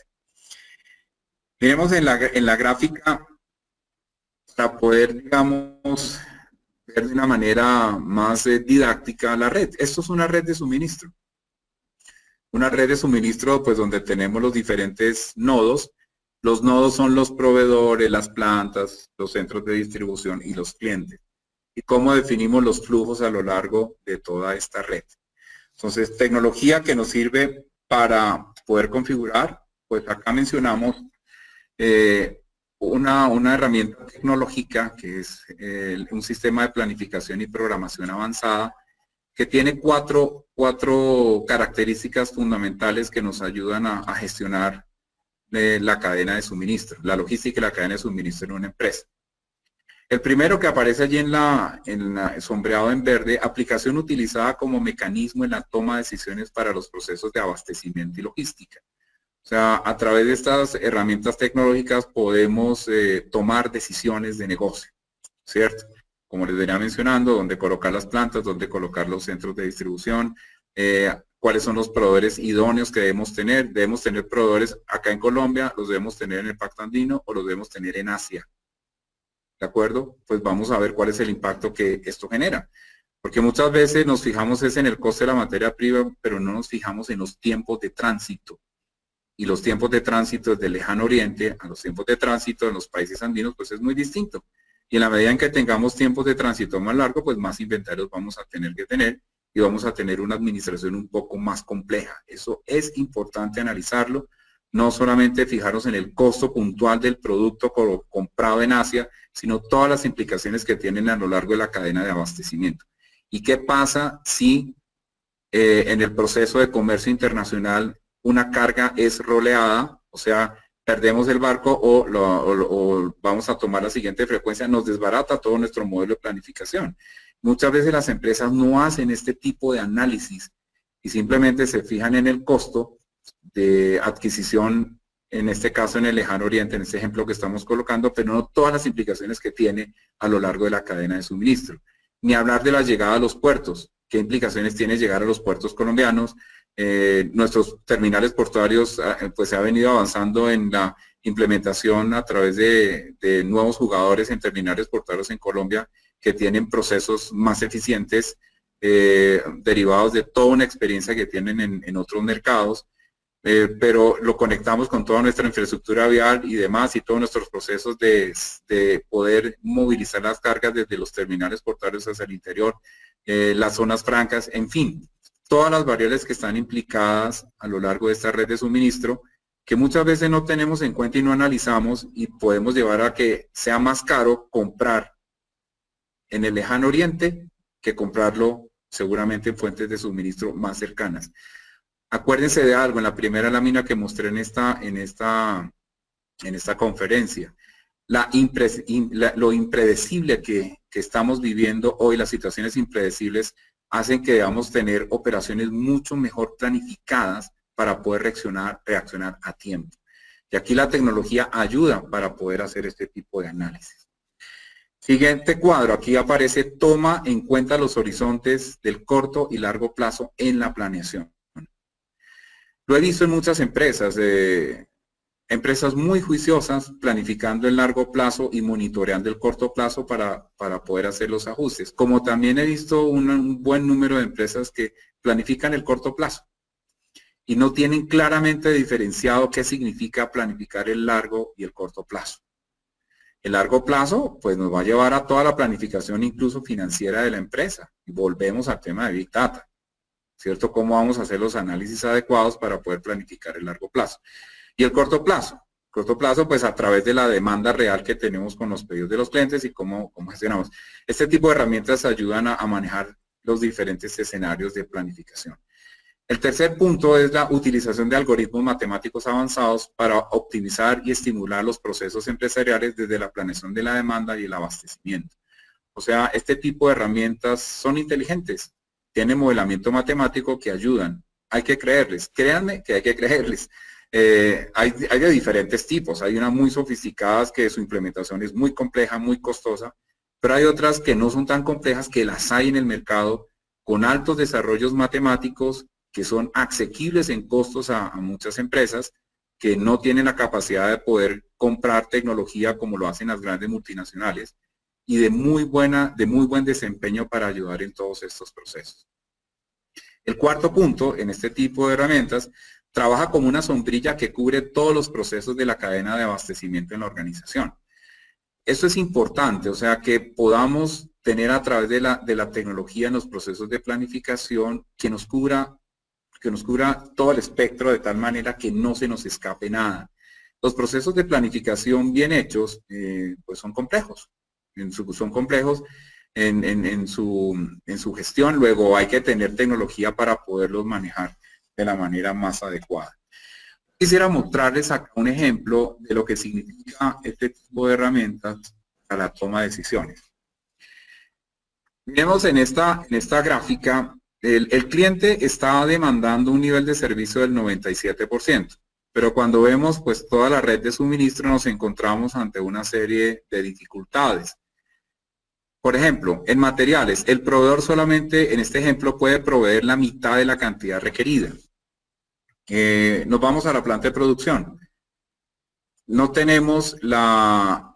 Miremos en la gráfica para poder, digamos, ver de una manera más didáctica la red. Esto es una red de suministro. Una red de suministro, pues donde tenemos los diferentes nodos. Los nodos son los proveedores, las plantas, los centros de distribución y los clientes. Y cómo definimos los flujos a lo largo de toda esta red. Entonces, tecnología que nos sirve para poder configurar, pues acá mencionamos una herramienta tecnológica que es un sistema de planificación y programación avanzada que tiene cuatro características fundamentales que nos ayudan a gestionar la cadena de suministro, la logística y la cadena de suministro en una empresa. El primero que aparece allí sombreado en verde, aplicación utilizada como mecanismo en la toma de decisiones para los procesos de abastecimiento y logística. O sea, a través de estas herramientas tecnológicas podemos tomar decisiones de negocio, ¿cierto? Como les venía mencionando, dónde colocar las plantas, dónde colocar los centros de distribución, cuáles son los proveedores idóneos que debemos tener. Debemos tener proveedores acá en Colombia, los debemos tener en el Pacto Andino o los debemos tener en Asia. ¿De acuerdo? Pues vamos a ver cuál es el impacto que esto genera. Porque muchas veces nos fijamos en el coste de la materia prima, pero no nos fijamos en los tiempos de tránsito. Y los tiempos de tránsito desde el lejano oriente a los tiempos de tránsito en los países andinos, pues es muy distinto. Y en la medida en que tengamos tiempos de tránsito más largos, pues más inventarios vamos a tener que tener y vamos a tener una administración un poco más compleja. Eso es importante analizarlo. No solamente fijarnos en el costo puntual del producto comprado en Asia, sino todas las implicaciones que tienen a lo largo de la cadena de abastecimiento. ¿Y qué pasa si en el proceso de comercio internacional una carga es roleada? O sea, perdemos el barco o vamos a tomar la siguiente frecuencia, nos desbarata todo nuestro modelo de planificación. Muchas veces las empresas no hacen este tipo de análisis y simplemente se fijan en el costo de adquisición, en este caso en el lejano oriente, en este ejemplo que estamos colocando, pero no todas las implicaciones que tiene a lo largo de la cadena de suministro. Ni hablar de la llegada a los puertos, qué implicaciones tiene llegar a los puertos colombianos. Nuestros terminales portuarios, pues se ha venido avanzando en la implementación a través de nuevos jugadores en terminales portuarios en Colombia que tienen procesos más eficientes derivados de toda una experiencia que tienen en otros mercados. Pero lo conectamos con toda nuestra infraestructura vial y demás y todos nuestros procesos de poder movilizar las cargas desde los terminales portuarios hacia el interior, las zonas francas, en fin, todas las variables que están implicadas a lo largo de esta red de suministro que muchas veces no tenemos en cuenta y no analizamos y podemos llevar a que sea más caro comprar en el lejano oriente que comprarlo seguramente en fuentes de suministro más cercanas. Acuérdense de algo, en la primera lámina que mostré en esta conferencia, lo impredecible que estamos viviendo hoy, las situaciones impredecibles, hacen que debamos tener operaciones mucho mejor planificadas para poder reaccionar a tiempo. Y aquí la tecnología ayuda para poder hacer este tipo de análisis. Siguiente cuadro, aquí aparece, toma en cuenta los horizontes del corto y largo plazo en la planeación. Lo he visto en muchas empresas, Empresas muy juiciosas, planificando el largo plazo y monitoreando el corto plazo para poder hacer los ajustes. Como también he visto un buen número de empresas que planifican el corto plazo y no tienen claramente diferenciado qué significa planificar el largo y el corto plazo. El largo plazo, pues nos va a llevar a toda la planificación, incluso financiera de la empresa. Y volvemos al tema de Big Data, ¿cierto? ¿Cómo vamos a hacer los análisis adecuados para poder planificar el largo plazo? Y el corto plazo. Corto plazo, pues a través de la demanda real que tenemos con los pedidos de los clientes y cómo gestionamos. Este tipo de herramientas ayudan a manejar los diferentes escenarios de planificación. El tercer punto es la utilización de algoritmos matemáticos avanzados para optimizar y estimular los procesos empresariales desde la planeación de la demanda y el abastecimiento. O sea, este tipo de herramientas son inteligentes, tienen modelamiento matemático que ayudan. Hay que creerles, créanme que hay que creerles. Hay de diferentes tipos, hay unas muy sofisticadas que su implementación es muy compleja, muy costosa, pero hay otras que no son tan complejas, que las hay en el mercado con altos desarrollos matemáticos que son asequibles en costos a muchas empresas que no tienen la capacidad de poder comprar tecnología como lo hacen las grandes multinacionales y de muy buen desempeño para ayudar en todos estos procesos. El cuarto punto en este tipo de herramientas trabaja como una sombrilla que cubre todos los procesos de la cadena de abastecimiento en la organización. Esto es importante, o sea, que podamos tener a través de la tecnología en los procesos de planificación que nos cubra todo el espectro de tal manera que no se nos escape nada. Los procesos de planificación bien hechos, pues son complejos. Son complejos en su gestión. Luego hay que tener tecnología para poderlos manejar de la manera más adecuada. Quisiera mostrarles acá un ejemplo de lo que significa este tipo de herramientas para la toma de decisiones. Miremos en esta gráfica. El cliente está demandando un nivel de servicio del 97%, pero cuando vemos pues toda la red de suministro nos encontramos ante una serie de dificultades. Por ejemplo, en materiales, el proveedor solamente en este ejemplo puede proveer la mitad de la cantidad requerida. Nos vamos a la planta de producción. No tenemos la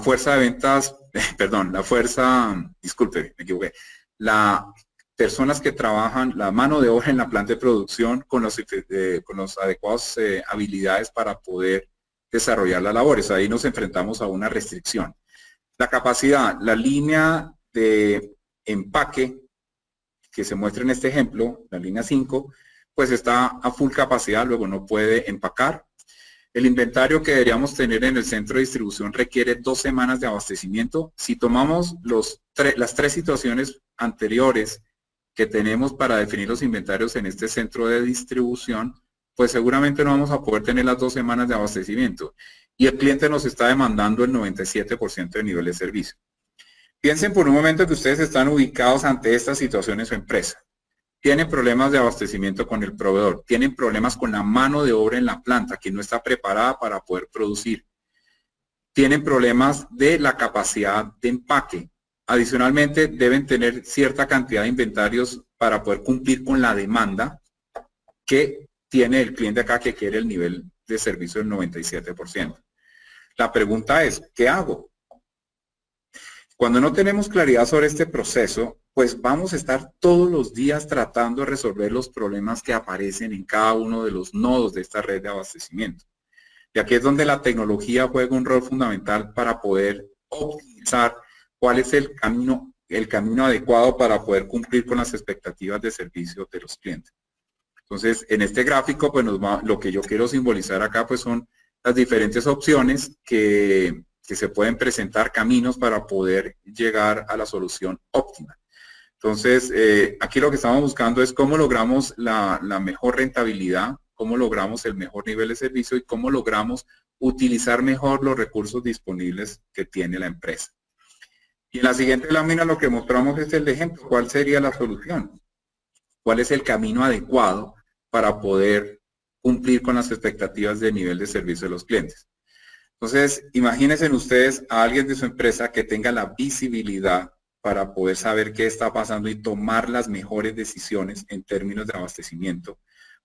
fuerza de ventas, disculpe, me equivoqué, las personas que trabajan, la mano de obra en la planta de producción con los adecuadas habilidades para poder desarrollar las labores. Ahí nos enfrentamos a una restricción. La capacidad, la línea de empaque que se muestra en este ejemplo, la línea 5, pues está a full capacidad, luego no puede empacar. El inventario que deberíamos tener en el centro de distribución requiere 2 semanas de abastecimiento. Si tomamos las 3 situaciones anteriores que tenemos para definir los inventarios en este centro de distribución, pues seguramente no vamos a poder tener las 2 semanas de abastecimiento. Y el cliente nos está demandando el 97% de nivel de servicio. Piensen por un momento que ustedes están ubicados ante esta situación en su empresa. Tienen problemas de abastecimiento con el proveedor, tienen problemas con la mano de obra en la planta que no está preparada para poder producir. Tienen problemas de la capacidad de empaque. Adicionalmente, deben tener cierta cantidad de inventarios para poder cumplir con la demanda que tiene el cliente acá, que quiere el nivel de servicio del 97%. La pregunta es, ¿qué hago? Cuando no tenemos claridad sobre este proceso, pues vamos a estar todos los días tratando de resolver los problemas que aparecen en cada uno de los nodos de esta red de abastecimiento. Y aquí es donde la tecnología juega un rol fundamental para poder optimizar cuál es el camino adecuado para poder cumplir con las expectativas de servicio de los clientes. Entonces, en este gráfico, pues lo que yo quiero simbolizar acá, pues son las diferentes opciones que se pueden presentar, caminos para poder llegar a la solución óptima. Entonces, aquí lo que estamos buscando es cómo logramos la mejor rentabilidad, cómo logramos el mejor nivel de servicio y cómo logramos utilizar mejor los recursos disponibles que tiene la empresa. Y en la siguiente lámina lo que mostramos es el ejemplo. ¿Cuál sería la solución? ¿Cuál es el camino adecuado para poder cumplir con las expectativas de nivel de servicio de los clientes? Entonces, imagínense ustedes a alguien de su empresa que tenga la visibilidad para poder saber qué está pasando y tomar las mejores decisiones en términos de abastecimiento,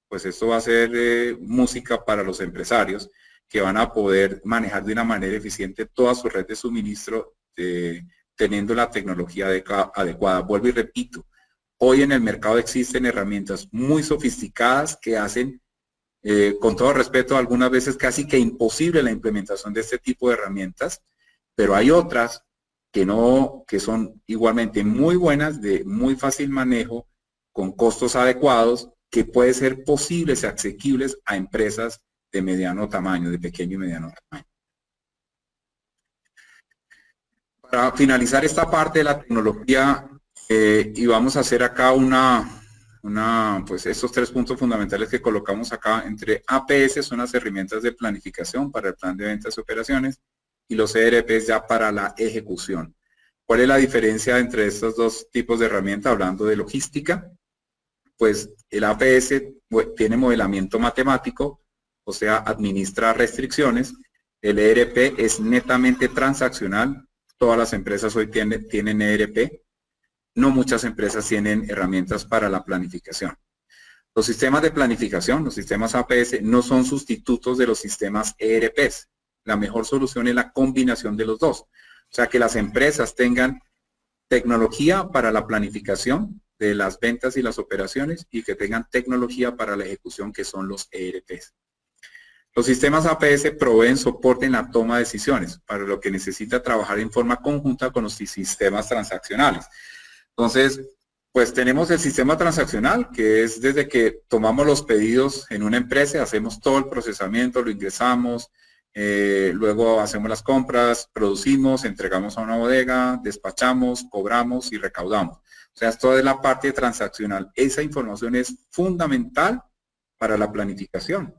pues esto va a ser música para los empresarios que van a poder manejar de una manera eficiente toda su red de suministro teniendo la tecnología adecuada. Vuelvo y repito, hoy en el mercado existen herramientas muy sofisticadas que hacen, con todo respeto, algunas veces casi que imposible la implementación de este tipo de herramientas, pero hay otras que son igualmente muy buenas, de muy fácil manejo, con costos adecuados, que pueden ser posibles y asequibles a empresas de mediano tamaño, de pequeño y mediano tamaño. Para finalizar esta parte de la tecnología, y vamos a hacer acá pues estos 3 puntos fundamentales que colocamos acá. Entre APS son las herramientas de planificación para el plan de ventas y operaciones, y los ERPs ya para la ejecución. ¿Cuál es la diferencia entre estos 2 tipos de herramientas? Hablando de logística, pues el APS tiene modelamiento matemático, o sea, administra restricciones. El ERP es netamente transaccional. Todas las empresas hoy tienen ERP. No muchas empresas tienen herramientas para la planificación. Los sistemas de planificación, los sistemas APS, no son sustitutos de los sistemas ERPs. La mejor solución es la combinación de los dos. O sea, que las empresas tengan tecnología para la planificación de las ventas y las operaciones y que tengan tecnología para la ejecución, que son los ERPs. Los sistemas APS proveen soporte en la toma de decisiones, para lo que necesita trabajar en forma conjunta con los sistemas transaccionales. Entonces, pues tenemos el sistema transaccional, que es desde que tomamos los pedidos en una empresa, hacemos todo el procesamiento, lo ingresamos, luego hacemos las compras, producimos, entregamos a una bodega, despachamos, cobramos y recaudamos. O sea, esto es la parte transaccional. Esa información es fundamental para la planificación,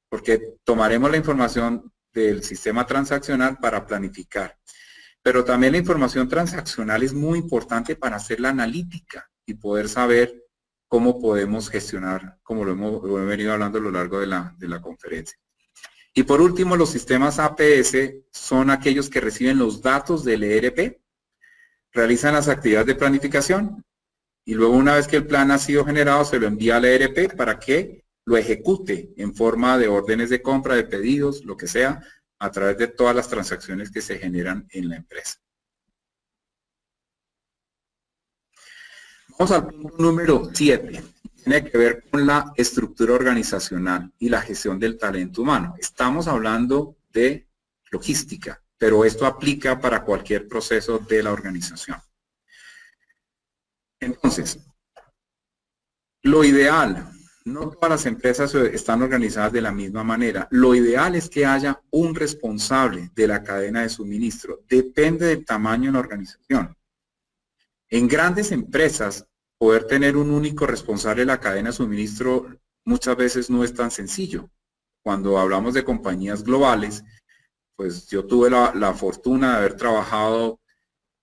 porque tomaremos la información del sistema transaccional para planificar. Pero también la información transaccional es muy importante para hacer la analítica y poder saber cómo podemos gestionar, como lo hemos venido hablando a lo largo de la conferencia. Y por último, los sistemas APS son aquellos que reciben los datos del ERP, realizan las actividades de planificación y luego, una vez que el plan ha sido generado, se lo envía al ERP para que lo ejecute en forma de órdenes de compra, de pedidos, lo que sea, a través de todas las transacciones que se generan en la empresa. Vamos al punto número 7. Tiene que ver con la estructura organizacional y la gestión del talento humano. Estamos hablando de logística, pero esto aplica para cualquier proceso de la organización. Entonces, lo ideal, no todas las empresas están organizadas de la misma manera. Lo ideal es que haya un responsable de la cadena de suministro. Depende del tamaño de la organización. En grandes empresas, poder tener un único responsable de la cadena de suministro muchas veces no es tan sencillo. Cuando hablamos de compañías globales, pues yo tuve la fortuna de haber trabajado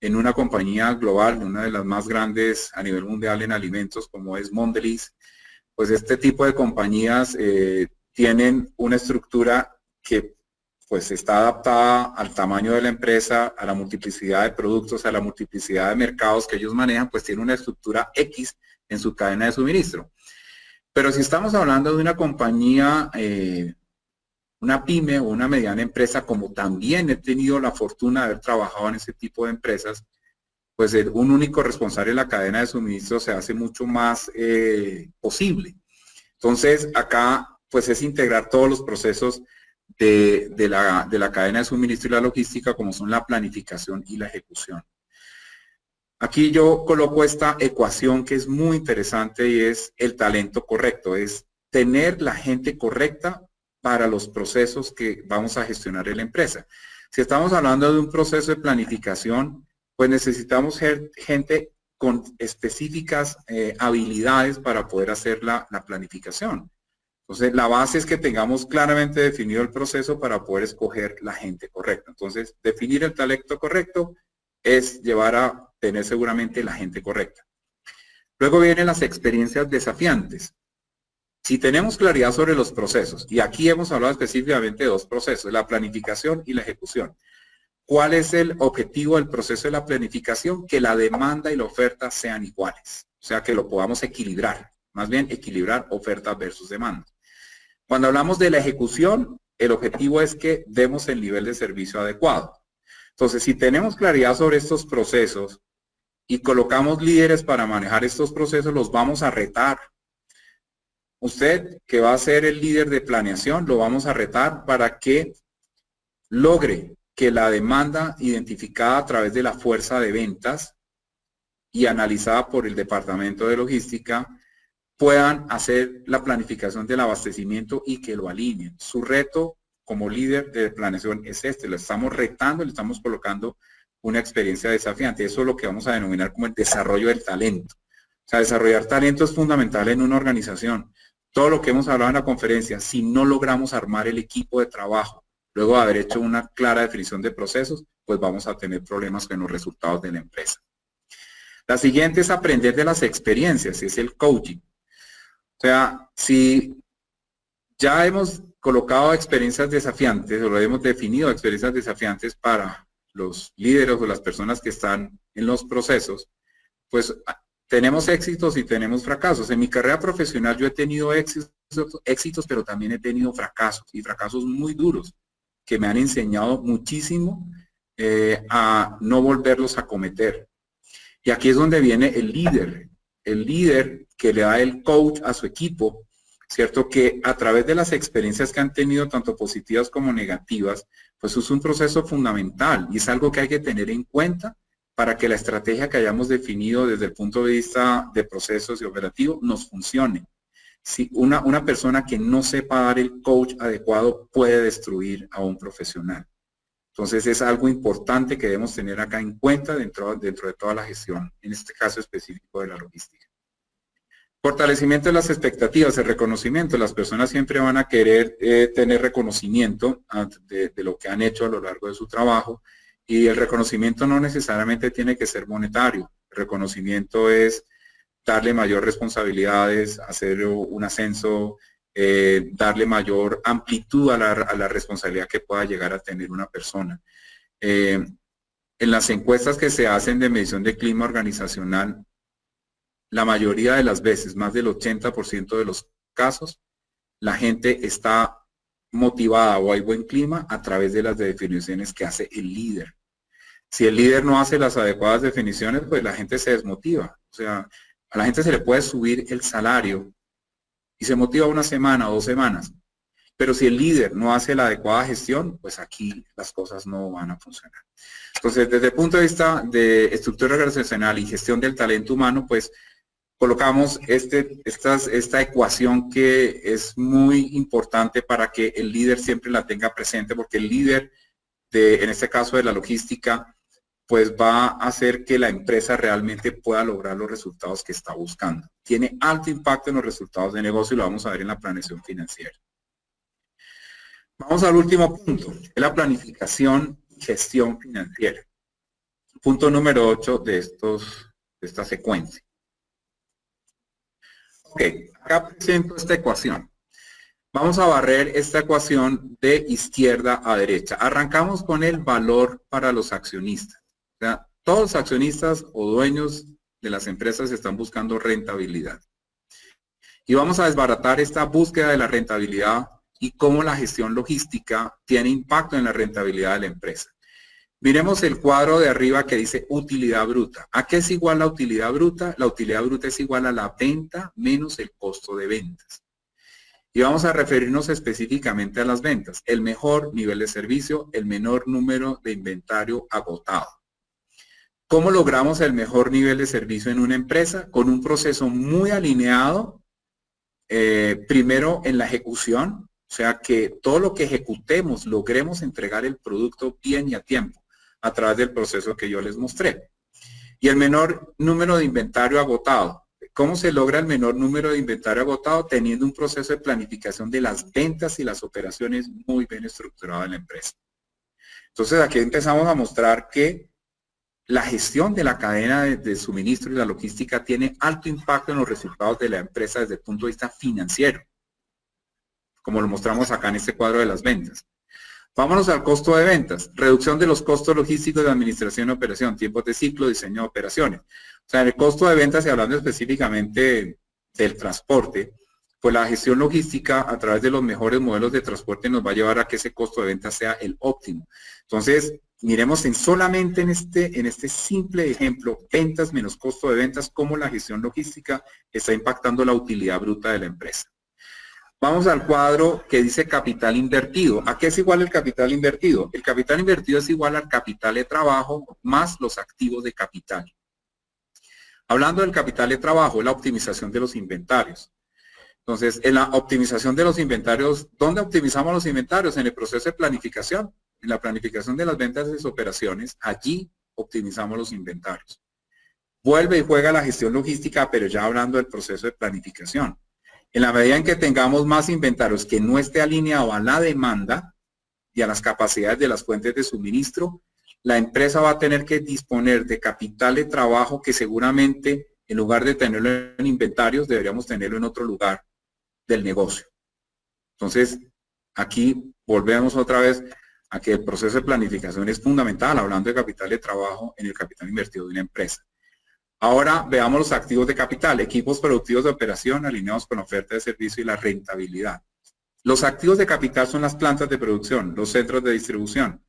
en una compañía global, una de las más grandes a nivel mundial en alimentos, como es Mondelez. Pues este tipo de compañías tienen una estructura que pues está adaptada al tamaño de la empresa, a la multiplicidad de productos, a la multiplicidad de mercados que ellos manejan, pues tiene una estructura X en su cadena de suministro. Pero si estamos hablando de una compañía, una pyme o una mediana empresa, como también he tenido la fortuna de haber trabajado en ese tipo de empresas, pues un único responsable de la cadena de suministro se hace mucho más posible. Entonces, acá pues es integrar todos los procesos de la cadena de suministro y la logística, como son la planificación y la ejecución. Aquí yo coloco esta ecuación que es muy interesante y es el talento correcto, es tener la gente correcta para los procesos que vamos a gestionar en la empresa. Si estamos hablando de un proceso de planificación, pues necesitamos gente con específicas habilidades para poder hacer la planificación. Entonces, la base es que tengamos claramente definido el proceso para poder escoger la gente correcta. Entonces, definir el talento correcto es llevar a tener seguramente la gente correcta. Luego vienen las experiencias desafiantes. Si tenemos claridad sobre los procesos, y aquí hemos hablado específicamente de 2 procesos, la planificación y la ejecución. ¿Cuál es el objetivo del proceso de la planificación? Que la demanda y la oferta sean iguales, o sea, que lo podamos equilibrar. más bien equilibrar oferta versus demanda. Cuando hablamos de la ejecución, el objetivo es que demos el nivel de servicio adecuado. Entonces, si tenemos claridad sobre estos procesos y colocamos líderes para manejar estos procesos, los vamos a retar. Usted, que va a ser el líder de planeación, lo vamos a retar para que logre que la demanda identificada a través de la fuerza de ventas y analizada por el departamento de logística puedan hacer la planificación del abastecimiento y que lo alineen. Su reto como líder de planeación es este, lo estamos retando, le estamos colocando una experiencia desafiante. Eso es lo que vamos a denominar como el desarrollo del talento. O sea, desarrollar talento es fundamental en una organización. Todo lo que hemos hablado en la conferencia, si no logramos armar el equipo de trabajo, luego de haber hecho una clara definición de procesos, pues vamos a tener problemas con los resultados de la empresa. La siguiente es aprender de las experiencias, es el coaching. O sea, si ya hemos colocado experiencias desafiantes, o lo hemos definido experiencias desafiantes para los líderes o las personas que están en los procesos, pues tenemos éxitos y tenemos fracasos. En mi carrera profesional yo he tenido éxitos, pero también he tenido fracasos, y fracasos muy duros, que me han enseñado muchísimo a no volverlos a cometer. Y aquí es donde viene el líder que le da el coach a su equipo, ¿cierto? Que a través de las experiencias que han tenido, tanto positivas como negativas, pues es un proceso fundamental y es algo que hay que tener en cuenta para que la estrategia que hayamos definido desde el punto de vista de procesos y operativo nos funcione. Si una persona que no sepa dar el coach adecuado puede destruir a un profesional. Entonces es algo importante que debemos tener acá en cuenta dentro de toda la gestión, en este caso específico de la logística. Fortalecimiento de las expectativas, el reconocimiento. Las personas siempre van a querer tener reconocimiento de lo que han hecho a lo largo de su trabajo, y el reconocimiento no necesariamente tiene que ser monetario. El reconocimiento es darle mayor responsabilidades, hacer un ascenso, darle mayor amplitud a la responsabilidad que pueda llegar a tener una persona. En las encuestas que se hacen de medición de clima organizacional, la mayoría de las veces, más del 80% de los casos, la gente está motivada o hay buen clima a través de las definiciones que hace el líder. Si el líder no hace las adecuadas definiciones, pues la gente se desmotiva. O sea, a la gente se le puede subir el salario y se motiva una semana o 2 semanas. Pero si el líder no hace la adecuada gestión, pues aquí las cosas no van a funcionar. Entonces, desde el punto de vista de estructura organizacional y gestión del talento humano, pues colocamos esta ecuación que es muy importante para que el líder siempre la tenga presente, porque el líder, en este caso de la logística, pues va a hacer que la empresa realmente pueda lograr los resultados que está buscando. Tiene alto impacto en los resultados de negocio y lo vamos a ver en la planeación financiera. Vamos al último punto, es la planificación y gestión financiera. Punto número 8 de esta secuencia. Ok, acá presento esta ecuación. Vamos a barrer esta ecuación de izquierda a derecha. Arrancamos con el valor para los accionistas. O sea, todos los accionistas o dueños de las empresas están buscando rentabilidad. Y vamos a desbaratar esta búsqueda de la rentabilidad y cómo la gestión logística tiene impacto en la rentabilidad de la empresa. Miremos el cuadro de arriba que dice utilidad bruta. ¿A qué es igual la utilidad bruta? La utilidad bruta es igual a la venta menos el costo de ventas. Y vamos a referirnos específicamente a las ventas. El mejor nivel de servicio, el menor número de inventario agotado. ¿Cómo logramos el mejor nivel de servicio en una empresa? Con un proceso muy alineado, primero en la ejecución, o sea que todo lo que ejecutemos logremos entregar el producto bien y a tiempo, a través del proceso que yo les mostré. Y el menor número de inventario agotado. ¿Cómo se logra el menor número de inventario agotado? Teniendo un proceso de planificación de las ventas y las operaciones muy bien estructurado en la empresa. Entonces aquí empezamos a mostrar que la gestión de la cadena de suministro y la logística tiene alto impacto en los resultados de la empresa desde el punto de vista financiero, como lo mostramos acá en este cuadro de las ventas. Vámonos al costo de ventas. Reducción de los costos logísticos de administración y operación, tiempos de ciclo, diseño de operaciones. O sea, en el costo de ventas, y hablando específicamente del transporte, pues la gestión logística a través de los mejores modelos de transporte nos va a llevar a que ese costo de venta sea el óptimo. Entonces, miremos solamente en este simple ejemplo, ventas menos costo de ventas, cómo la gestión logística está impactando la utilidad bruta de la empresa. Vamos al cuadro que dice capital invertido. ¿A qué es igual el capital invertido? El capital invertido es igual al capital de trabajo más los activos de capital. Hablando del capital de trabajo, la optimización de los inventarios. Entonces, en la optimización de los inventarios, ¿dónde optimizamos los inventarios? En el proceso de planificación. En la planificación de las ventas y las operaciones, allí optimizamos los inventarios. Vuelve y juega la gestión logística, pero ya hablando del proceso de planificación. En la medida en que tengamos más inventarios que no esté alineado a la demanda y a las capacidades de las fuentes de suministro, la empresa va a tener que disponer de capital de trabajo que seguramente, en lugar de tenerlo en inventarios, deberíamos tenerlo en otro lugar del negocio. Entonces, aquí volvemos otra vez a que el proceso de planificación es fundamental, hablando de capital de trabajo en el capital invertido de una empresa. Ahora veamos los activos de capital, equipos productivos de operación alineados con la oferta de servicio y la rentabilidad. Los activos de capital son las plantas de producción, los centros de distribución.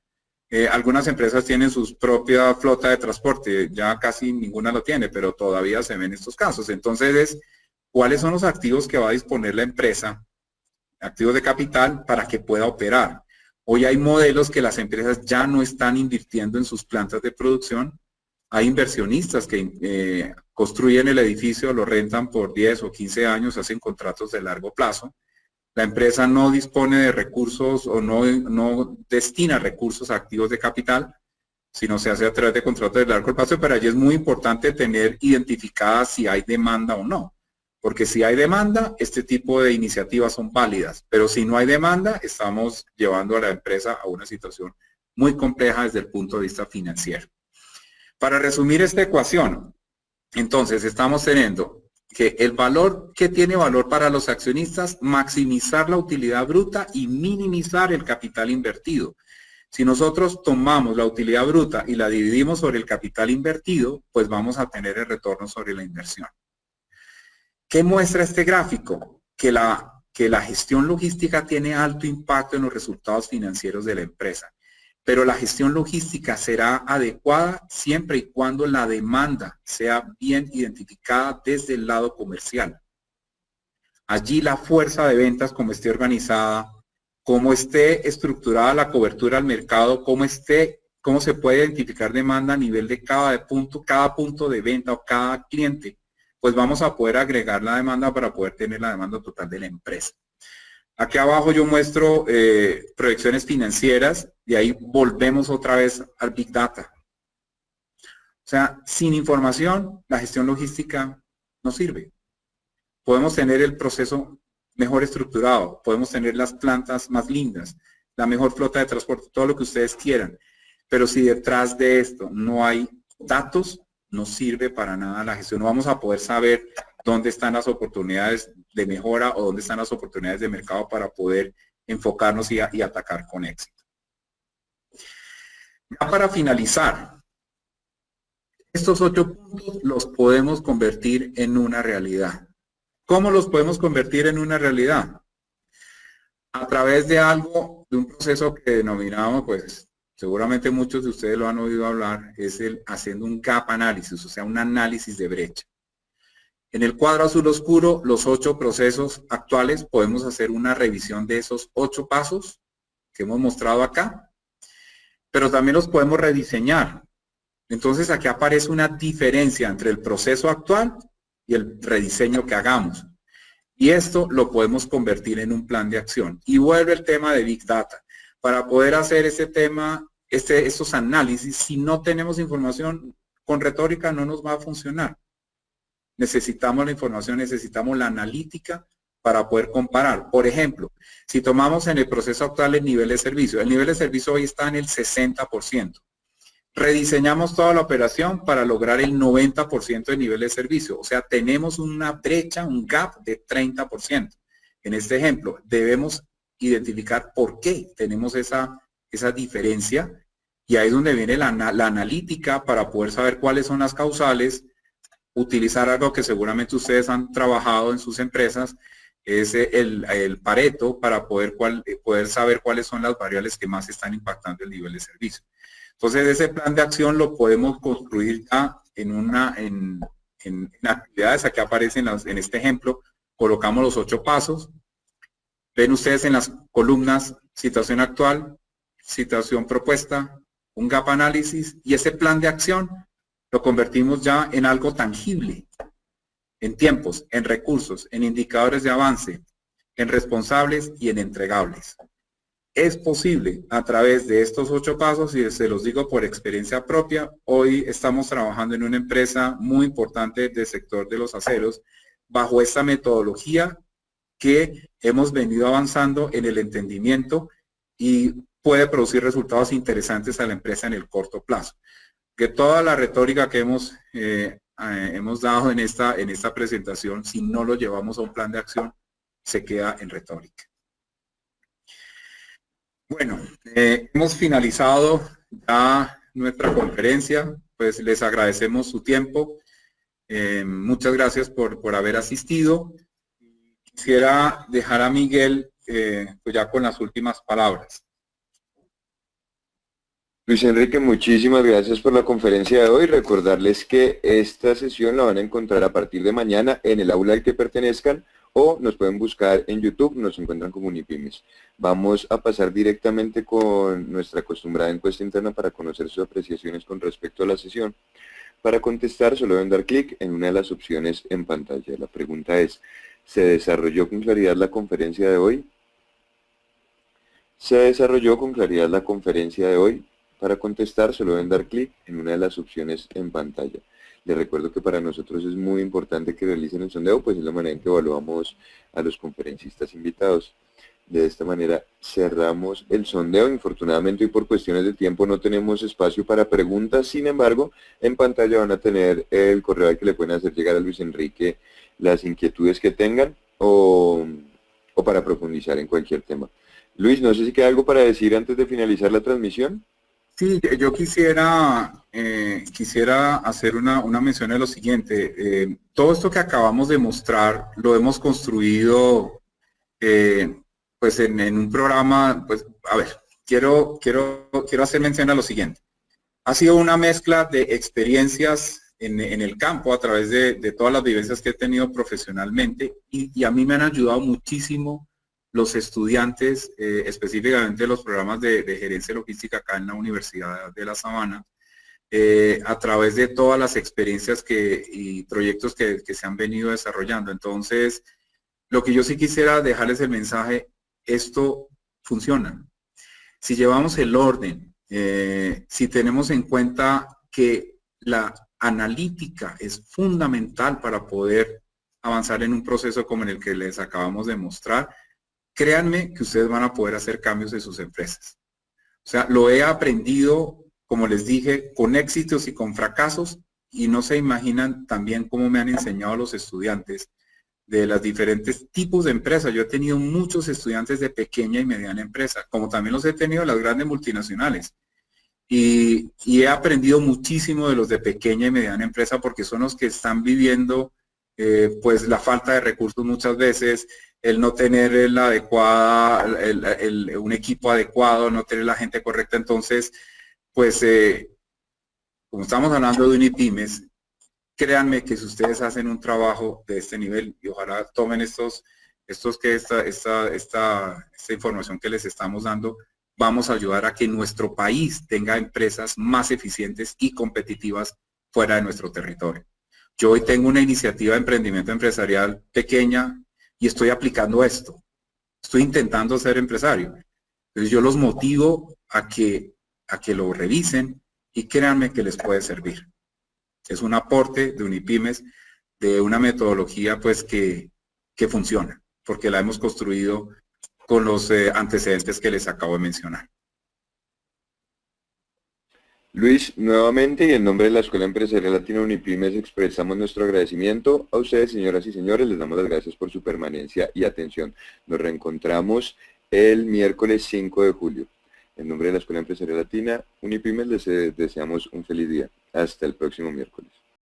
Algunas empresas tienen su propia flota de transporte, ya casi ninguna lo tiene, pero todavía se ven estos casos. Entonces, ¿cuáles son los activos que va a disponer la empresa, activos de capital, para que pueda operar? Hoy hay modelos que las empresas ya no están invirtiendo en sus plantas de producción. Hay inversionistas que construyen el edificio, lo rentan por 10 o 15 años, hacen contratos de largo plazo. La empresa no dispone de recursos o no destina recursos a activos de capital, sino se hace a través de contratos de largo plazo, pero allí es muy importante tener identificada si hay demanda o no. Porque si hay demanda, este tipo de iniciativas son válidas, pero si no hay demanda, estamos llevando a la empresa a una situación muy compleja desde el punto de vista financiero. Para resumir esta ecuación, entonces estamos teniendo que el valor que tiene valor para los accionistas, maximizar la utilidad bruta y minimizar el capital invertido. Si nosotros tomamos la utilidad bruta y la dividimos sobre el capital invertido, pues vamos a tener el retorno sobre la inversión. ¿Qué muestra este gráfico? Que la gestión logística tiene alto impacto en los resultados financieros de la empresa. Pero la gestión logística será adecuada siempre y cuando la demanda sea bien identificada desde el lado comercial. Allí la fuerza de ventas, como esté organizada, cómo esté estructurada la cobertura al mercado, cómo se puede identificar demanda a nivel de cada punto de venta o cada cliente, pues vamos a poder agregar la demanda para poder tener la demanda total de la empresa. Aquí abajo yo muestro proyecciones financieras y ahí volvemos otra vez al Big Data. O sea, sin información, la gestión logística no sirve. Podemos tener el proceso mejor estructurado, podemos tener las plantas más lindas, la mejor flota de transporte, todo lo que ustedes quieran. Pero si detrás de esto no hay datos, no sirve para nada la gestión. No vamos a poder saber dónde están las oportunidades de mejora o dónde están las oportunidades de mercado para poder enfocarnos y atacar con éxito. Ya para finalizar, estos 8 puntos los podemos convertir en una realidad. ¿Cómo los podemos convertir en una realidad? A través de un proceso que denominamos, pues seguramente muchos de ustedes lo han oído hablar, es haciendo un gap análisis, o sea, un análisis de brecha. En el cuadro azul oscuro, los 8 procesos actuales, podemos hacer una revisión de esos 8 pasos que hemos mostrado acá, pero también los podemos rediseñar. Entonces aquí aparece una diferencia entre el proceso actual y el rediseño que hagamos. Y esto lo podemos convertir en un plan de acción. Y vuelve el tema de Big Data. Para poder hacer estos análisis, si no tenemos información, con retórica no nos va a funcionar. Necesitamos la información, necesitamos la analítica para poder comparar. Por ejemplo, si tomamos en el proceso actual el nivel de servicio hoy está en el 60%. Rediseñamos toda la operación para lograr el 90% de nivel de servicio. O sea, tenemos una brecha, un gap de 30%. En este ejemplo, debemos identificar por qué tenemos esa diferencia. Y ahí es donde viene la analítica para poder saber cuáles son las causales, utilizar algo que seguramente ustedes han trabajado en sus empresas, es el Pareto, para poder saber cuáles son las variables que más están impactando el nivel de servicio. Entonces, ese plan de acción lo podemos construir ya en actividades. Aquí aparecen en este ejemplo, colocamos los 8 pasos. Ven ustedes en las columnas situación actual, situación propuesta, un gap análisis, y ese plan de acción lo convertimos ya en algo tangible, en tiempos, en recursos, en indicadores de avance, en responsables y en entregables. Es posible a través de estos 8 pasos, y se los digo por experiencia propia. Hoy estamos trabajando en una empresa muy importante del sector de los aceros bajo esta metodología que hemos venido avanzando en el entendimiento y puede producir resultados interesantes a la empresa en el corto plazo. Que toda la retórica que hemos dado en esta presentación, si no lo llevamos a un plan de acción, se queda en retórica. Bueno, hemos finalizado ya nuestra conferencia. Pues les agradecemos su tiempo. Muchas gracias por haber asistido. Quisiera dejar a Miguel pues ya con las últimas palabras. Luis Enrique, muchísimas gracias por la conferencia de hoy. Recordarles que esta sesión la van a encontrar a partir de mañana en el aula al que pertenezcan, o nos pueden buscar en YouTube, nos encuentran como Unipymes. Vamos a pasar directamente con nuestra acostumbrada encuesta interna para conocer sus apreciaciones con respecto a la sesión. Para contestar, solo deben dar clic en una de las opciones en pantalla. La pregunta es: ¿se desarrolló con claridad la conferencia de hoy? ¿Se desarrolló con claridad la conferencia de hoy? Para contestar, solo deben dar clic en una de las opciones en pantalla. Les recuerdo que para nosotros es muy importante que realicen el sondeo, pues es la manera en que evaluamos a los conferencistas invitados. De esta manera cerramos el sondeo. Infortunadamente, y por cuestiones de tiempo, no tenemos espacio para preguntas. Sin embargo, en pantalla van a tener el correo al que le pueden hacer llegar a Luis Enrique las inquietudes que tengan o para profundizar en cualquier tema. Luis, no sé si queda algo para decir antes de finalizar la transmisión. Sí, yo quisiera hacer una mención de lo siguiente. Todo esto que acabamos de mostrar lo hemos construido pues en un programa. Pues a ver, quiero hacer mención a lo siguiente. Ha sido una mezcla de experiencias en el campo a través de todas las vivencias que he tenido profesionalmente, y a mí me han ayudado muchísimo los estudiantes, específicamente los programas de gerencia logística acá en la Universidad de La Sabana, a través de todas las experiencias y proyectos que se han venido desarrollando. Entonces, lo que yo sí quisiera dejarles el mensaje: esto funciona. Si llevamos el orden, si tenemos en cuenta que la analítica es fundamental para poder avanzar en un proceso como en el que les acabamos de mostrar, créanme que ustedes van a poder hacer cambios en sus empresas. O sea, lo he aprendido, como les dije, con éxitos y con fracasos, y no se imaginan también cómo me han enseñado los estudiantes de los diferentes tipos de empresas. Yo he tenido muchos estudiantes de pequeña y mediana empresa, como también los he tenido las grandes multinacionales. Y he aprendido muchísimo de los de pequeña y mediana empresa, porque son los que están viviendo pues la falta de recursos muchas veces, el no tener un equipo adecuado, no tener la gente correcta. Entonces, pues como estamos hablando de Unipymes, créanme que si ustedes hacen un trabajo de este nivel, y ojalá tomen esta información que les estamos dando, vamos a ayudar a que nuestro país tenga empresas más eficientes y competitivas fuera de nuestro territorio. Yo hoy tengo una iniciativa de emprendimiento empresarial pequeña y estoy aplicando esto. Estoy intentando ser empresario. Entonces yo los motivo a que lo revisen, y créanme que les puede servir. Es un aporte de Unipymes, de una metodología pues que funciona, porque la hemos construido con los antecedentes que les acabo de mencionar. Luis, nuevamente, y en nombre de la Escuela Empresarial Latina Unipymes, expresamos nuestro agradecimiento a ustedes, señoras y señores. Les damos las gracias por su permanencia y atención. Nos reencontramos el miércoles 5 de julio. En nombre de la Escuela Empresarial Latina Unipymes, les deseamos un feliz día. Hasta el próximo miércoles.